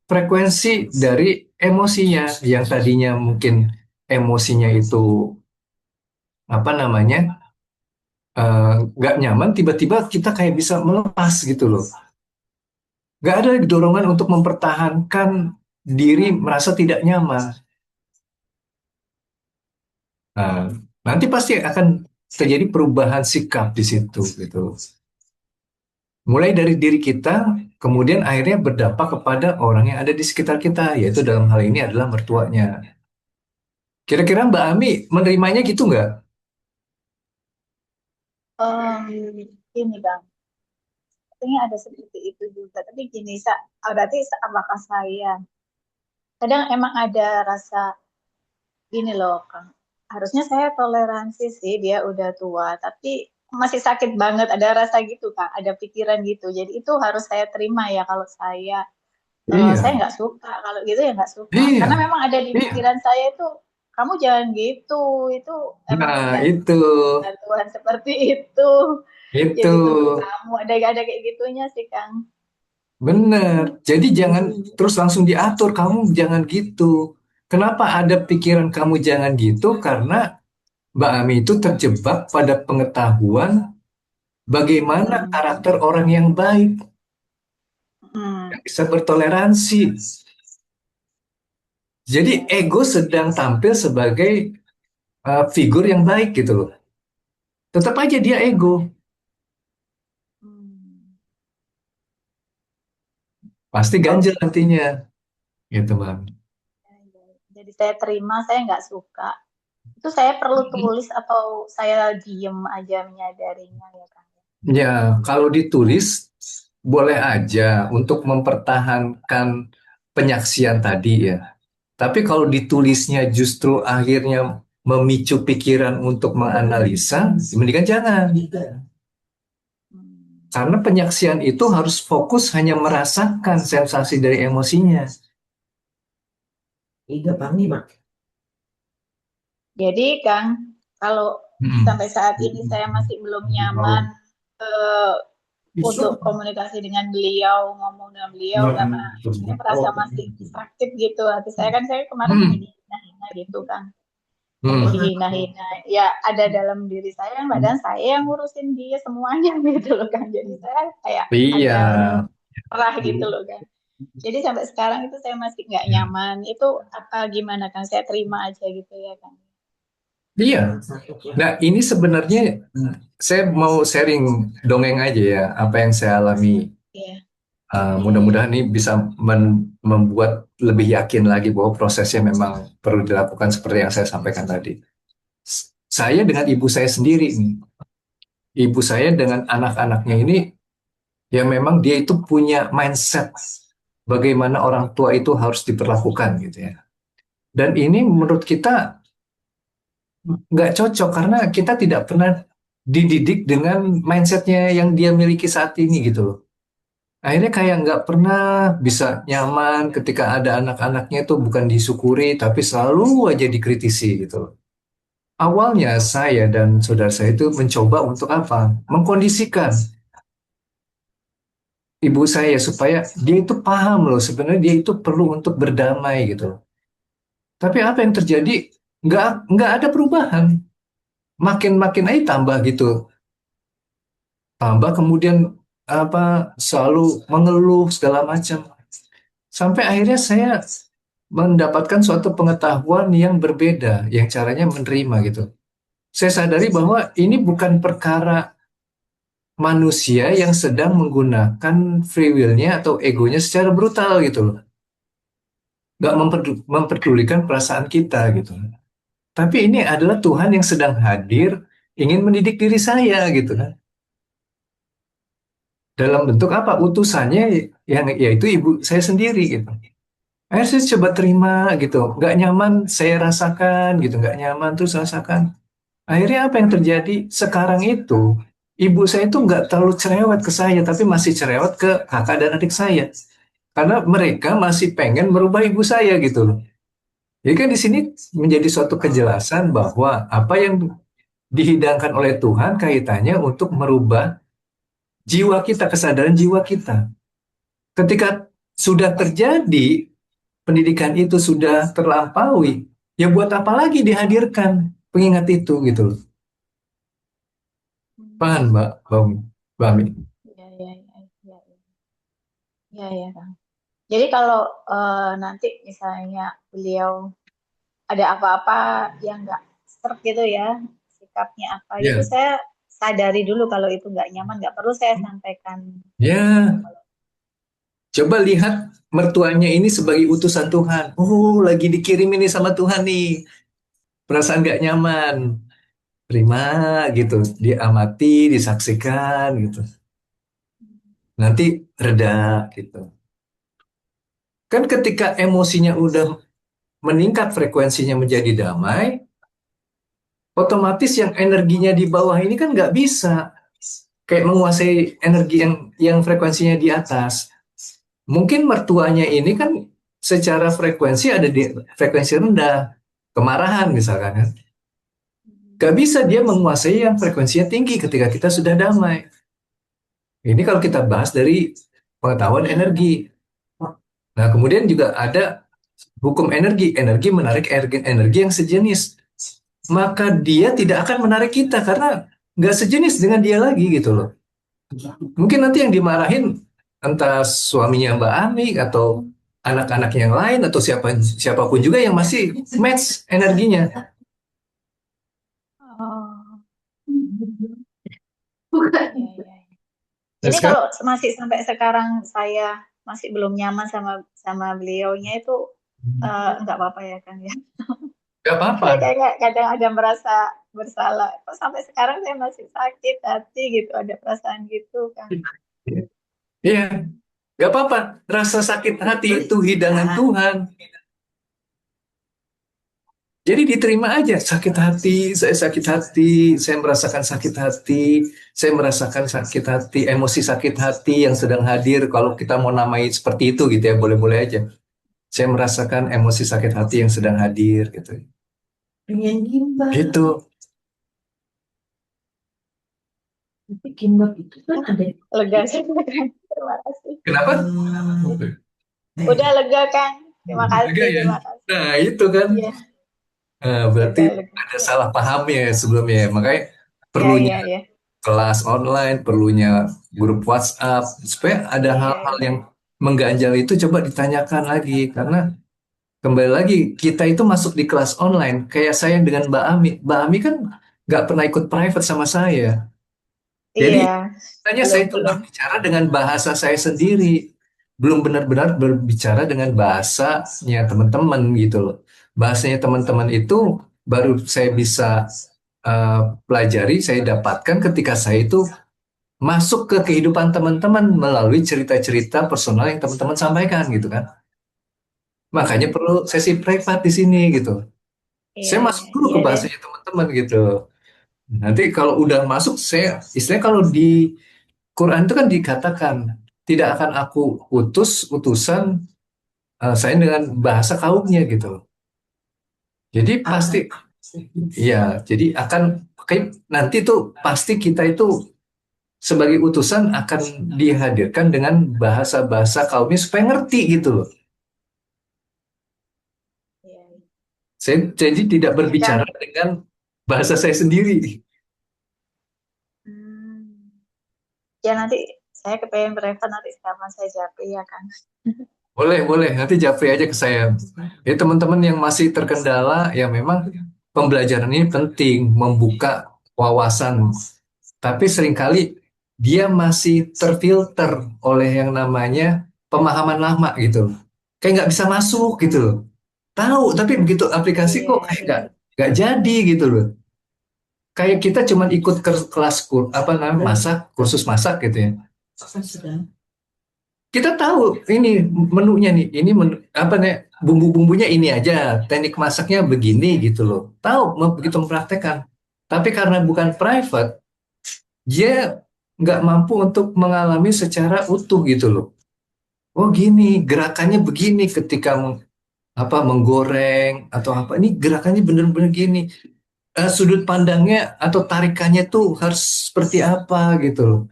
frekuensi dari emosinya yang tadinya mungkin emosinya itu apa namanya nggak nyaman, tiba-tiba kita kayak bisa melepas gitu loh. Nggak ada dorongan untuk mempertahankan diri merasa tidak nyaman. Nah, nanti pasti akan terjadi perubahan sikap di situ gitu. Mulai dari diri kita, kemudian akhirnya berdampak kepada orang yang ada di sekitar kita, yaitu dalam hal ini adalah mertuanya. Kira-kira Mbak Ami menerimanya gitu nggak? Em, ini Bang, artinya ada seperti itu juga. Tapi gini, berarti apakah saya kadang emang ada rasa gini loh, Kang. Harusnya saya toleransi sih, dia udah tua, tapi masih sakit banget. Ada rasa gitu, Kang. Ada pikiran gitu. Jadi itu harus saya terima ya kalau saya Iya, nggak suka. Kalau gitu ya nggak suka. Karena iya, memang ada di iya. pikiran saya itu, kamu jangan gitu. Itu emang Nah, tidak itu, diizinkan Tuhan seperti itu. itu. Jadi tuntut kamu ada kayak gitunya sih, Kang. Bener. Jadi jangan terus langsung diatur, kamu jangan gitu. Kenapa ada pikiran kamu jangan gitu? Karena Mbak Ami itu terjebak pada pengetahuan bagaimana Hmm. karakter orang yang baik, Hmm. yang bisa bertoleransi. Jadi Ya. ego sedang tampil sebagai figur yang baik gitu loh. Tetap aja dia ego. Hmm. Pasti ganjel Oke. nantinya. Gitu Bang. Ya, ya. Jadi saya terima, saya nggak suka. Itu saya perlu tulis atau saya diem aja menyadarinya ya kan? Ya, kalau ditulis boleh aja untuk mempertahankan penyaksian tadi ya. Tapi kalau ditulisnya justru akhirnya memicu pikiran untuk menganalisa, mendingan jangan. Hmm. Karena penyaksian itu harus fokus hanya merasakan sensasi dari emosinya. Tiga panglima. Jadi Kang, kalau Hmm. sampai saat ini saya masih belum nyaman eh, untuk komunikasi dengan beliau, ngomong dengan beliau karena saya merasa masih sakit gitu hati saya kan saya kemarin Hmm. lagi dihina-hina gitu kan. Lagi Hmm. dihina-hina. Ya ada dalam diri saya kan badan saya yang ngurusin dia semuanya gitu loh kan. Jadi saya kayak Iya. ada perah gitu loh kan. Jadi sampai sekarang itu saya masih nggak nyaman. Itu apa gimana kan? Saya terima aja gitu ya kan. Iya. Nah, ini sebenarnya saya mau sharing dongeng aja ya, apa yang saya alami. Iya, iya, iya. Mudah-mudahan ini bisa membuat lebih yakin lagi bahwa prosesnya memang perlu dilakukan seperti yang saya sampaikan tadi. Saya dengan ibu saya sendiri nih, ibu saya dengan anak-anaknya ini, ya memang dia itu punya mindset bagaimana orang tua itu harus diperlakukan gitu ya. Dan ini menurut kita nggak cocok karena kita tidak pernah dididik dengan mindsetnya yang dia miliki saat ini gitu loh. Akhirnya kayak nggak pernah bisa nyaman ketika ada anak-anaknya itu bukan disyukuri, tapi selalu aja dikritisi gitu loh. Awalnya saya dan saudara saya itu mencoba untuk apa? Mengkondisikan ibu saya supaya dia itu paham loh, sebenarnya dia itu perlu untuk berdamai gitu loh. Tapi apa yang terjadi? Nggak ada perubahan. Makin-makin aja tambah gitu. Tambah kemudian apa selalu mengeluh segala macam. Sampai akhirnya saya mendapatkan suatu pengetahuan yang berbeda, yang caranya menerima gitu. Saya sadari bahwa ini bukan perkara manusia yang sedang menggunakan free will-nya atau egonya secara brutal gitu loh. Nggak memperdulikan perasaan kita gitu. Tapi ini adalah Tuhan yang sedang hadir, ingin mendidik diri saya gitu kan. Dalam bentuk apa? Utusannya yang yaitu ibu saya sendiri gitu. Akhirnya saya coba terima gitu. Nggak nyaman saya rasakan gitu. Nggak nyaman terus rasakan. Akhirnya apa yang terjadi? Sekarang itu, ibu saya itu nggak terlalu cerewet ke saya, tapi masih cerewet ke kakak dan adik saya. Karena mereka masih pengen merubah ibu saya gitu loh. Jadi kan di sini menjadi suatu kejelasan bahwa apa yang dihidangkan oleh Tuhan kaitannya untuk merubah jiwa kita, kesadaran jiwa kita. Ketika sudah terjadi, pendidikan itu sudah terlampaui, ya buat apa lagi dihadirkan pengingat itu gitu loh. Paham Mbak Bami? Ya, ya, ya, ya, ya, ya, Kang. Jadi kalau nanti misalnya beliau ada apa-apa yang nggak serp gitu ya, sikapnya apa gitu, Ya, saya sadari dulu kalau itu nggak nyaman, nggak perlu saya sampaikan gitu. ya. Coba lihat mertuanya ini sebagai utusan Tuhan. Oh, lagi dikirim ini sama Tuhan nih. Perasaan nggak nyaman. Terima gitu. Diamati, disaksikan gitu. Nanti reda gitu. Kan ketika emosinya udah meningkat frekuensinya menjadi damai, otomatis yang energinya di bawah ini kan nggak bisa kayak menguasai energi yang frekuensinya di atas. Mungkin mertuanya ini kan secara frekuensi ada di frekuensi rendah, kemarahan misalkan kan. Gak bisa dia menguasai yang frekuensinya tinggi ketika kita sudah damai. Ini kalau kita bahas dari pengetahuan energi. Nah, kemudian juga ada hukum energi. Energi menarik energi yang sejenis. Maka dia tidak akan menarik kita karena nggak sejenis dengan dia lagi gitu loh. Mungkin nanti yang dimarahin entah suaminya Mbak Ami atau anak-anak yang lain atau siapapun juga yang masih match energinya. Oh, Bukan. iya, iya. Nah, Ini sekarang kalau masih sampai sekarang saya masih belum nyaman sama sama beliaunya itu nggak apa-apa ya kan ya. nggak apa-apa. Saya kayak kadang ada merasa bersalah. Kok sampai sekarang saya masih sakit hati gitu, ada perasaan gitu kan. Iya, nggak apa-apa. Rasa sakit hati itu hidangan Tuhan. Jadi diterima aja sakit hati, saya merasakan sakit hati, saya merasakan sakit hati, emosi sakit hati yang sedang hadir. Kalau kita mau namai seperti itu gitu ya, boleh-boleh aja. Saya merasakan emosi sakit hati yang sedang hadir gitu. Pengen gimbal. Gitu. Tapi gimbal itu kan ada. Lega sih. Terima kasih. Kenapa? Udah lega kan? Terima Lega kasih, ya. terima kasih. Nah, itu kan. Iya, Berarti udah lega. ada salah pahamnya ya sebelumnya. Makanya Ya, perlunya ya, ya. kelas online, perlunya grup WhatsApp, supaya ada Iya, hal-hal iya. yang mengganjal itu coba ditanyakan lagi. Karena kembali lagi, kita itu masuk di kelas online. Kayak saya dengan Mbak Ami. Mbak Ami kan nggak pernah ikut private sama saya. Jadi, Iya, tanya belum, saya itu belum. berbicara dengan bahasa saya sendiri. Belum benar-benar berbicara dengan bahasanya teman-teman gitu loh. Bahasanya teman-teman itu baru saya bisa pelajari, saya dapatkan ketika saya itu masuk ke kehidupan teman-teman melalui cerita-cerita personal yang teman-teman sampaikan gitu kan. Makanya perlu sesi privat di sini gitu. Iya, Saya iya, masuk dulu iya ke deh. bahasanya teman-teman gitu. Nanti kalau udah masuk, saya istilahnya kalau di Quran itu kan dikatakan tidak akan aku utusan saya dengan bahasa kaumnya gitu. Jadi pasti ya, jadi akan kayak nanti tuh pasti kita itu sebagai utusan akan dihadirkan dengan bahasa-bahasa kaumnya supaya ngerti gitu loh. Iya, iya. Saya jadi tidak Ya kan? berbicara dengan bahasa saya sendiri. Hmm. Ya nanti saya kepengen privat nanti kapan saya japri ya kan. Boleh, boleh. Nanti japri aja ke saya. Ya teman-teman yang masih terkendala, ya memang pembelajaran ini penting, membuka wawasan. Tapi seringkali dia masih terfilter oleh yang namanya pemahaman lama gitu. Kayak nggak bisa masuk gitu loh. Tahu, tapi begitu aplikasi Iya, kok kayak iya. nggak jadi gitu loh. Kayak kita cuma ikut ke kelas apa namanya masak, kursus masak gitu ya. Sudah. Kita tahu ini menunya nih, ini apa nih bumbu-bumbunya ini aja, teknik masaknya begini gitu loh. Tahu begitu mempraktekkan. Tapi karena bukan private, dia nggak mampu untuk mengalami secara utuh gitu loh. Oh gini, gerakannya begini ketika apa menggoreng atau apa. Ini gerakannya bener-bener gini. Sudut pandangnya atau tarikannya tuh harus seperti apa gitu loh.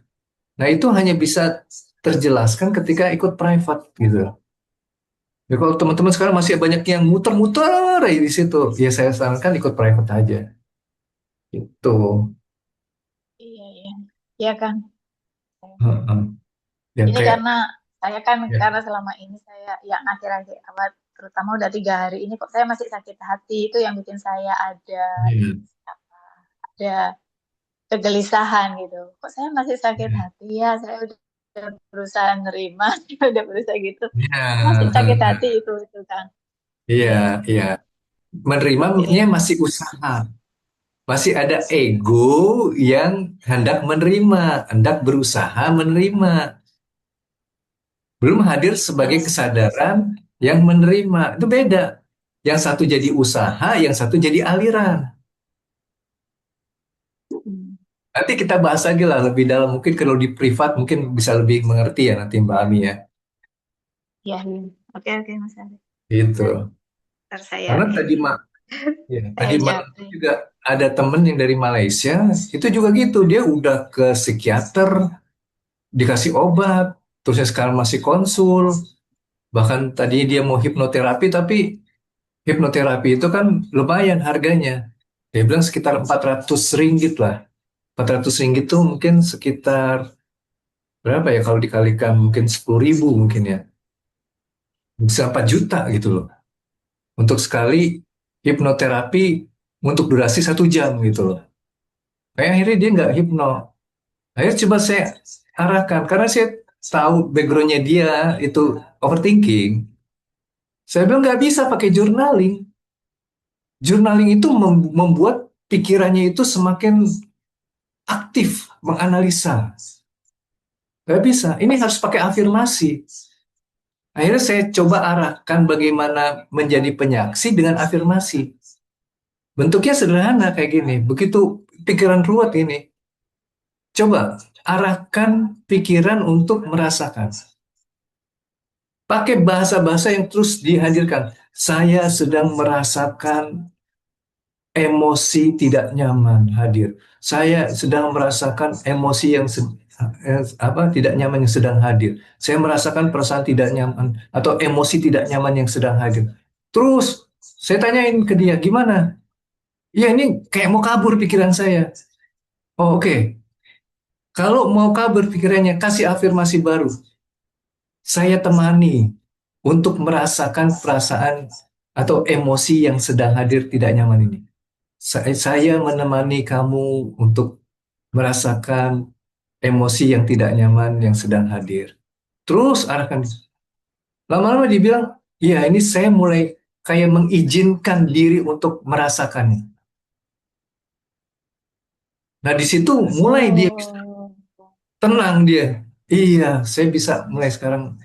Nah itu hanya bisa terjelaskan ketika ikut private gitu. Ya, kalau teman-teman sekarang masih banyak yang muter-muter aja di situ, ya saya sarankan ikut private aja. Itu. Iya, iya. Iya kan. Heeh. Yang Ini kayak karena saya kan ya, karena selama ini saya yang akhir-akhir awal terutama udah 3 hari ini kok saya masih sakit hati itu yang bikin saya ya, ada kegelisahan gitu. Kok saya masih sakit ya, hati ya? Saya udah berusaha nerima, udah berusaha gitu. Masih sakit ya, hati itu kan. iya, Iya. iya. Menerimanya Iya. masih usaha, masih ada ego yang hendak menerima, hendak berusaha menerima. Belum hadir sebagai Terus, kesadaran yang menerima. Itu beda. Yang satu jadi usaha, yang satu jadi aliran. hmm, Nanti kita bahas lagi lah lebih dalam. Mungkin kalau di privat mungkin bisa lebih mengerti ya nanti Mbak Ami ya. ya, ya. Oke, oke, Mas Ari. Gitu. Nanti ntar saya Karena tadi ini, ya, saya tadi malam japri. juga ada temen yang dari Malaysia, itu juga gitu. Dia udah ke psikiater, dikasih obat, terusnya sekarang masih konsul. Bahkan tadi dia mau hipnoterapi, tapi hipnoterapi itu kan lumayan harganya. Dia bilang sekitar 400 ringgit lah. 400 ringgit itu mungkin sekitar berapa ya kalau dikalikan mungkin 10.000 mungkin ya. Bisa 4 juta gitu loh. Untuk sekali hipnoterapi untuk durasi 1 jam gitu loh. Kayak akhirnya dia nggak hipno. Akhirnya coba saya arahkan. Karena saya tahu backgroundnya dia itu overthinking. Saya bilang nggak bisa pakai journaling. Journaling itu membuat pikirannya itu semakin aktif menganalisa. Nggak bisa. Ini harus pakai afirmasi. Akhirnya saya coba arahkan bagaimana menjadi penyaksi dengan afirmasi. Bentuknya sederhana kayak gini. Begitu pikiran ruwet ini. Coba arahkan pikiran untuk merasakan. Pakai bahasa-bahasa yang terus dihadirkan. Saya sedang merasakan emosi tidak nyaman hadir. Saya sedang merasakan emosi yang tidak nyaman yang sedang hadir. Saya merasakan perasaan tidak nyaman atau emosi tidak nyaman yang sedang hadir. Terus saya tanyain ke dia, gimana? Ya ini kayak mau kabur pikiran saya. Oh, oke. Kalau mau kabur pikirannya, kasih afirmasi baru. Saya temani untuk merasakan perasaan atau emosi yang sedang hadir tidak nyaman ini. Saya menemani kamu untuk merasakan emosi yang tidak nyaman yang sedang hadir. Terus arahkan. Lama-lama dibilang, ya ini saya mulai kayak mengizinkan diri untuk merasakannya. Nah di situ mulai dia bisa Oh, tenang dia. Iya, saya bisa mulai sekarang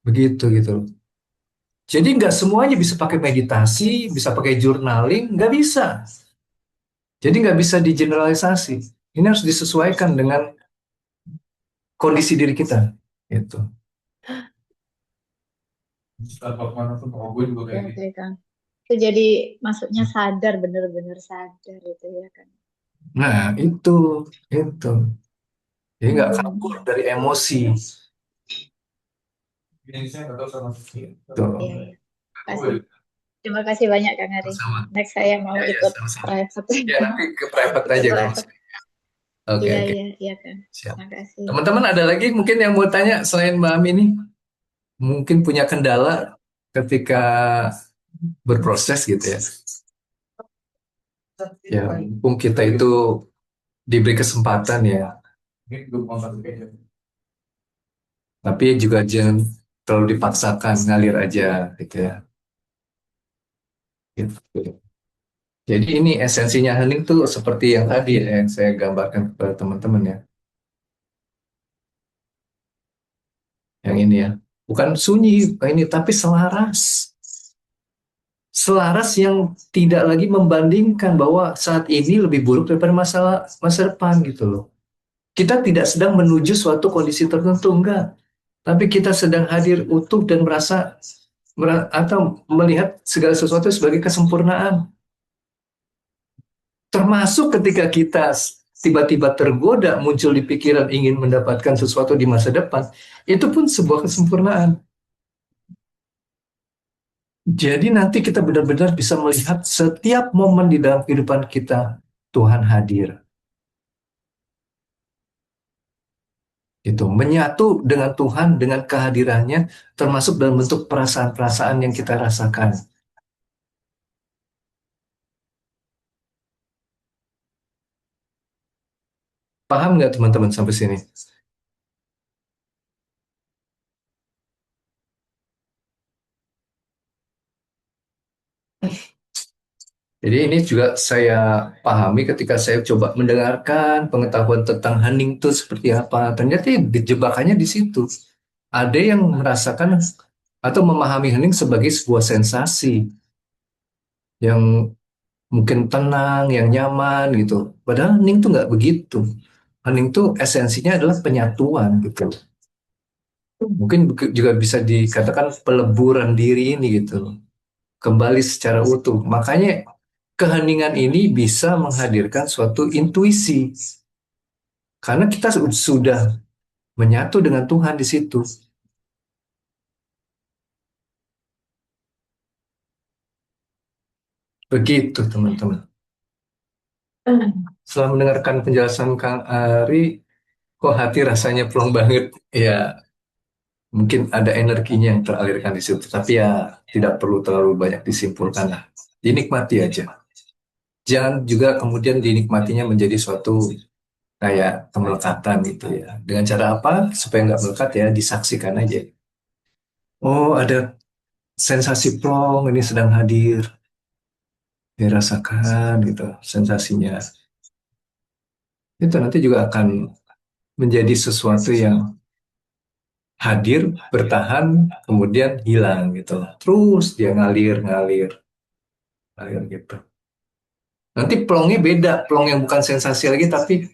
begitu gitu loh. Jadi nggak semuanya bisa pakai meditasi, bisa pakai journaling, nggak bisa. Jadi nggak bisa digeneralisasi. Ini harus disesuaikan dengan kondisi diri kita. Gitu. oke, oke, Kang. Itu jadi maksudnya sadar, bener-bener sadar itu ya kan. Nah, itu. Jadi nggak kabur Hmm, dari emosi. iya, Tuh. iya. Kasih. Terima kasih banyak, Kang Ari. Sama. Next saya mau Ya, ya, ikut sama-sama. private. Ya, nanti ke private Ikut aja kalau private. misalnya. Oke, Iya, oke. iya, iya, Kang. Siap. Terima kasih. Teman-teman ada lagi mungkin yang mau tanya selain Mbak Ami ini? Mungkin punya kendala ketika berproses gitu ya. Ya, mumpung kita itu diberi kesempatan ya. Tapi juga jangan terlalu dipaksakan, ngalir aja gitu ya. Gitu. Jadi ini esensinya hening tuh seperti yang tadi ya, yang saya gambarkan kepada teman-teman ya. Yang ini ya. Bukan sunyi, bukan ini, tapi selaras. Selaras yang tidak lagi membandingkan bahwa saat ini lebih buruk daripada masa depan gitu loh. Kita tidak sedang menuju suatu kondisi tertentu, enggak. Tapi kita sedang hadir utuh dan merasa atau melihat segala sesuatu sebagai kesempurnaan. Termasuk ketika kita tiba-tiba tergoda muncul di pikiran ingin mendapatkan sesuatu di masa depan, itu pun sebuah kesempurnaan. Jadi nanti kita benar-benar bisa melihat setiap momen di dalam kehidupan kita, Tuhan hadir. Itu menyatu dengan Tuhan, dengan kehadirannya, termasuk dalam bentuk perasaan-perasaan yang kita rasakan. Paham nggak teman-teman sampai sini? Jadi ini juga saya pahami ketika saya coba mendengarkan pengetahuan tentang hening itu seperti apa. Ternyata jebakannya di situ. Ada yang merasakan atau memahami hening sebagai sebuah sensasi yang mungkin tenang, yang nyaman gitu. Padahal hening tuh nggak begitu. Hening tuh esensinya adalah penyatuan gitu. Mungkin juga bisa dikatakan peleburan diri ini gitu. Kembali secara utuh. Makanya keheningan ini bisa menghadirkan suatu intuisi. Karena kita sudah menyatu dengan Tuhan di situ. Begitu teman-teman. Setelah mendengarkan penjelasan Kang Ari, kok hati rasanya plong banget. Ya, mungkin ada energinya yang teralirkan di situ. Tapi ya tidak perlu terlalu banyak disimpulkan lah. Dinikmati aja. Jangan juga kemudian dinikmatinya menjadi suatu kayak kemelekatan gitu ya. Dengan cara apa? Supaya nggak melekat ya, disaksikan aja. Oh, ada sensasi plong ini sedang hadir. Dirasakan gitu sensasinya. Itu nanti juga akan menjadi sesuatu yang hadir, bertahan, kemudian hilang gitu. Terus dia ngalir, ngalir, ngalir gitu. Nanti plongnya beda, plong yang bukan sensasi lagi, tapi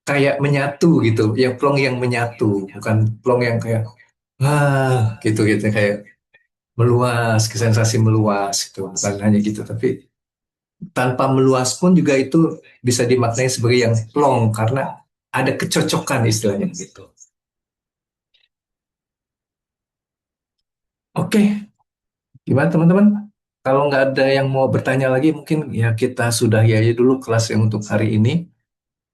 kayak menyatu gitu. Yang plong yang menyatu, bukan plong yang kayak gitu-gitu kayak meluas, ke sensasi meluas gitu. Bukan hanya gitu, tapi tanpa meluas pun juga itu bisa dimaknai sebagai yang plong karena ada kecocokan istilahnya gitu. Oke, gimana teman-teman? Kalau nggak ada yang mau bertanya lagi, mungkin ya kita sudahi aja dulu kelas yang untuk hari ini.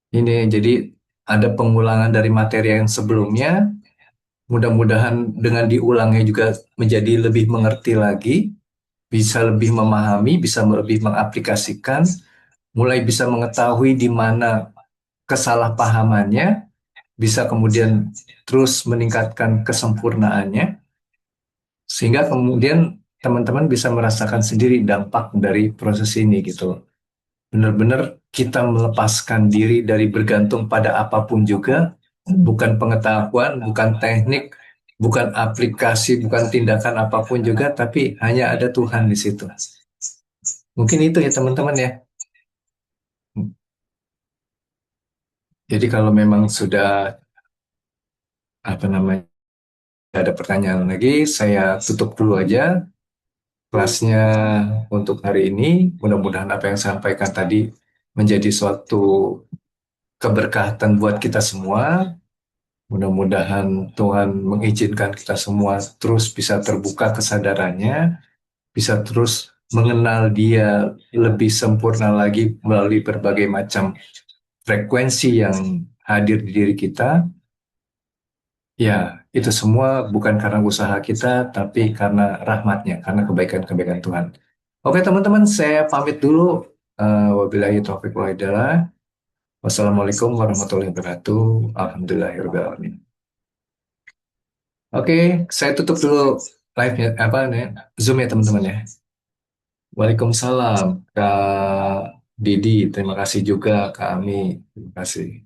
Ini jadi ada pengulangan dari materi yang sebelumnya. Mudah-mudahan dengan diulangnya juga menjadi lebih mengerti lagi, bisa lebih memahami, bisa lebih mengaplikasikan, mulai bisa mengetahui di mana kesalahpahamannya, bisa kemudian terus meningkatkan kesempurnaannya, sehingga kemudian teman-teman bisa merasakan sendiri dampak dari proses ini gitu. Benar-benar kita melepaskan diri dari bergantung pada apapun juga, bukan pengetahuan, bukan teknik, bukan aplikasi, bukan tindakan apapun juga, tapi hanya ada Tuhan di situ. Mungkin itu ya teman-teman ya. Jadi kalau memang sudah apa namanya ada pertanyaan lagi, saya tutup dulu aja kelasnya untuk hari ini. Mudah-mudahan apa yang saya sampaikan tadi menjadi suatu keberkatan buat kita semua. Mudah-mudahan Tuhan mengizinkan kita semua terus bisa terbuka kesadarannya, bisa terus mengenal Dia lebih sempurna lagi melalui berbagai macam frekuensi yang hadir di diri kita. Ya, itu semua bukan karena usaha kita, tapi karena rahmatnya, karena kebaikan-kebaikan Tuhan. Oke teman-teman, saya pamit dulu. Wabillahi taufiq wal hidayah. Wassalamualaikum warahmatullahi wabarakatuh. Alhamdulillahirrahmanirrahim. Oke, saya tutup dulu live-nya, apa nih, Zoom ya teman-teman ya. Waalaikumsalam, Kak Didi. Terima kasih juga, Kak Ami. Terima kasih.